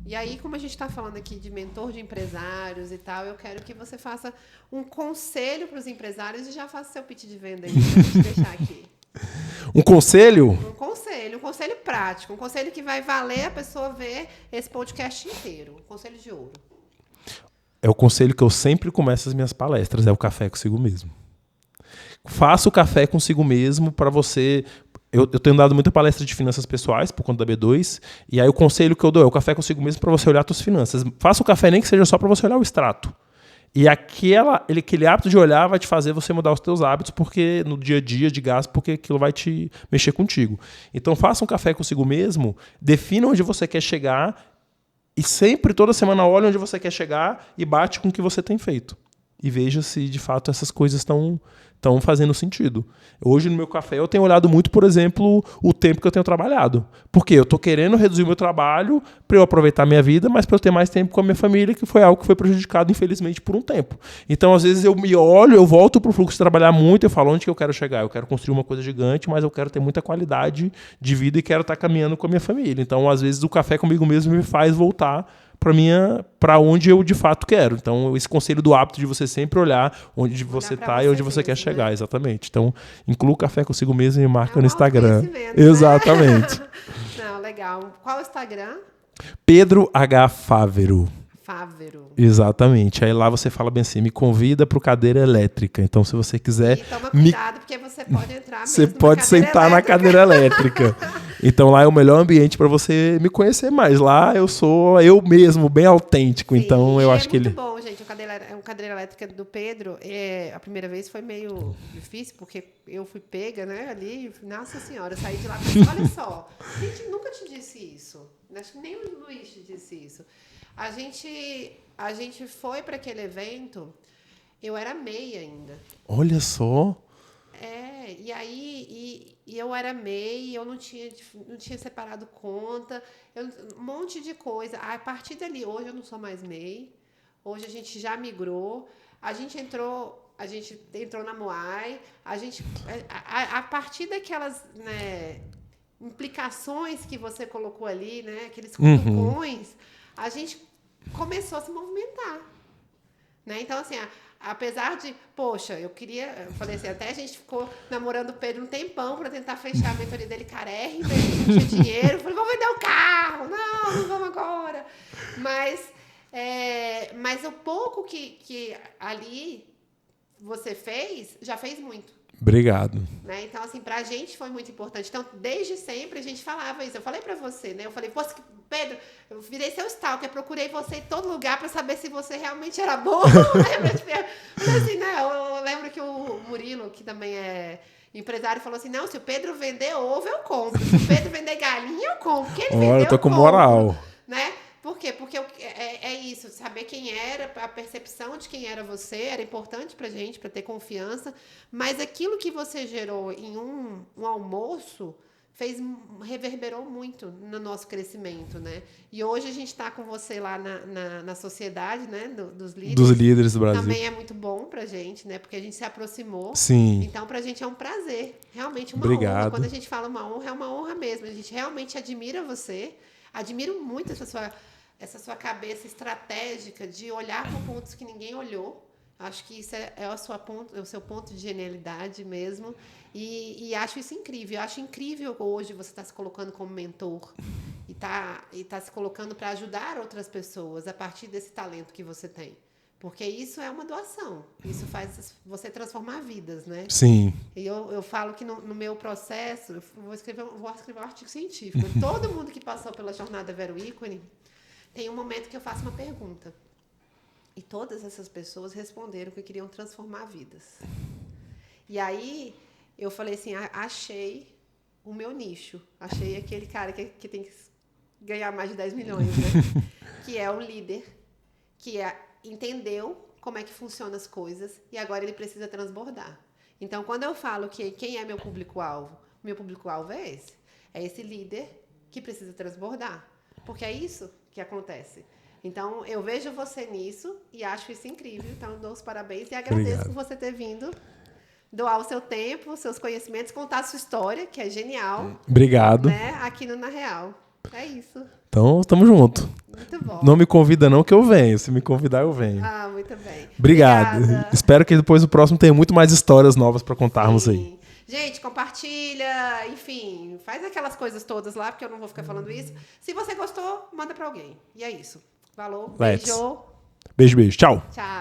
E aí, como a gente está falando aqui de mentor de empresários e tal, eu quero que você faça um conselho para os empresários e já faça seu pitch de venda aí, para a gente deixar aqui. Um conselho? Um conselho prático. Um conselho que vai valer a pessoa ver esse podcast inteiro. Um conselho de ouro. É o conselho que eu sempre começo as minhas palestras, é o café consigo mesmo. Faça o café consigo mesmo para você... Eu tenho dado muita palestra de finanças pessoais por conta da B2, e aí o conselho que eu dou é o café consigo mesmo para você olhar as suas finanças. Faça o café nem que seja só para você olhar o extrato. E aquele hábito de olhar vai te fazer você mudar os teus hábitos porque no dia a dia de gasto, porque aquilo vai te mexer contigo. Então faça um café consigo mesmo, defina onde você quer chegar e sempre, toda semana, olhe onde você quer chegar e bate com o que você tem feito. E veja se, de fato, essas coisas estão fazendo sentido. Hoje, no meu café, eu tenho olhado muito, por exemplo, o tempo que eu tenho trabalhado. Porque eu estou querendo reduzir o meu trabalho para eu aproveitar a minha vida, mas para eu ter mais tempo com a minha família, que foi algo que foi prejudicado, infelizmente, por um tempo. Então, às vezes, eu me olho, eu volto para o fluxo de trabalhar muito, eu falo onde que eu quero chegar. Eu quero construir uma coisa gigante, mas eu quero ter muita qualidade de vida e quero estar caminhando com a minha família. Então, às vezes, o café comigo mesmo me faz voltar para onde eu de fato quero. Então, esse conselho do hábito de você sempre olhar onde você está e onde você quer chegar, exatamente. Então, inclua o café consigo mesmo e marca no Instagram. Exatamente. Não, legal. Qual o Instagram? Pedro H. Fávero. Fávero. Exatamente. Aí lá você fala bem assim, me convida para o cadeira elétrica. Então, se você quiser... E toma cuidado, porque você pode entrar mesmo Você pode sentar na cadeira elétrica. Então, lá é o melhor ambiente para você me conhecer mais. Lá eu sou eu mesmo, bem autêntico. Sim, então, eu acho que ele... É muito bom, gente. O cadeira elétrica do Pedro, a primeira vez foi meio difícil, porque eu fui pega, né, ali. Nossa Senhora, eu saí de lá e pensei, olha só, gente, nunca te disse isso. Acho que nem o Luiz te disse isso. A gente foi para aquele evento, eu era MEI ainda. Olha só. E aí eu era MEI, eu não tinha separado conta, um monte de coisa. A partir dali, hoje eu não sou mais MEI, hoje a gente já migrou, a gente entrou na Moai, a partir daquelas, né, implicações que você colocou ali, né, aqueles cutucões, a gente começou a se movimentar. Né? Então, assim, apesar de... Poxa, eu falei assim, até a gente ficou namorando o Pedro um tempão para tentar fechar a mentoria dele carérrima, ele não tinha dinheiro. Eu falei, vamos vender o carro. Não vamos agora. Mas o pouco que ali você fez, já fez muito. Obrigado. Né? Então, assim, pra gente foi muito importante. Então, desde sempre, a gente falava isso. Eu falei pra você, né? Eu falei, Pedro, eu virei seu stalker, procurei você em todo lugar pra saber se você realmente era bom. Assim, né? Eu lembro que o Murilo, que também é empresário, falou assim, não, se o Pedro vender ovo, eu compro. Se o Pedro vender galinha, eu compro. Porque ele vendeu, eu tô com moral. Né? Por quê? Porque é isso, saber quem era, a percepção de quem era você, era importante pra gente, pra ter confiança, mas aquilo que você gerou em um almoço reverberou muito no nosso crescimento, né? E hoje a gente está com você lá na sociedade, né? Dos líderes. Dos líderes do Brasil. Também é muito bom pra gente, né? Porque a gente se aproximou. Sim. Então, pra gente é um prazer. Realmente uma Obrigado. honra. Quando a gente fala uma honra, é uma honra mesmo. A gente realmente admira você. Admiro muito essa sua cabeça estratégica de olhar para pontos que ninguém olhou. Acho que isso é o seu ponto de genialidade mesmo. E acho isso incrível. Eu acho incrível hoje você estar se colocando como mentor e tá se colocando para ajudar outras pessoas a partir desse talento que você tem. Porque isso é uma doação. Isso faz você transformar vidas, né? Sim. E eu falo que no meu processo, eu vou escrever um artigo científico. Todo mundo que passou pela jornada Vero Ícone, tem um momento que eu faço uma pergunta. E todas essas pessoas responderam que queriam transformar vidas. E aí, eu falei assim, achei o meu nicho. Achei aquele cara que tem que ganhar mais de 10 milhões, né? Que é o líder, que entendeu como é que funcionam as coisas e agora ele precisa transbordar. Então, quando eu falo que quem é meu público-alvo é esse. É esse líder que precisa transbordar. Porque é isso que acontece. Então, eu vejo você nisso e acho isso incrível. Então, eu dou os parabéns e agradeço por você ter vindo, doar o seu tempo, os seus conhecimentos, contar a sua história, que é genial. Obrigado. Né? Aqui no Na Real. É isso. Então, tamo junto. Muito bom. Não me convida não que eu venho. Se me convidar, eu venho. Ah, muito bem. Obrigado. Obrigada. Espero que depois do próximo tenha muito mais histórias novas para contarmos aí. Gente, compartilha, enfim, faz aquelas coisas todas lá, porque eu não vou ficar falando isso. Se você gostou, manda pra alguém. E é isso. Falou. Let's. Beijo. Beijo, beijo. Tchau. Tchau.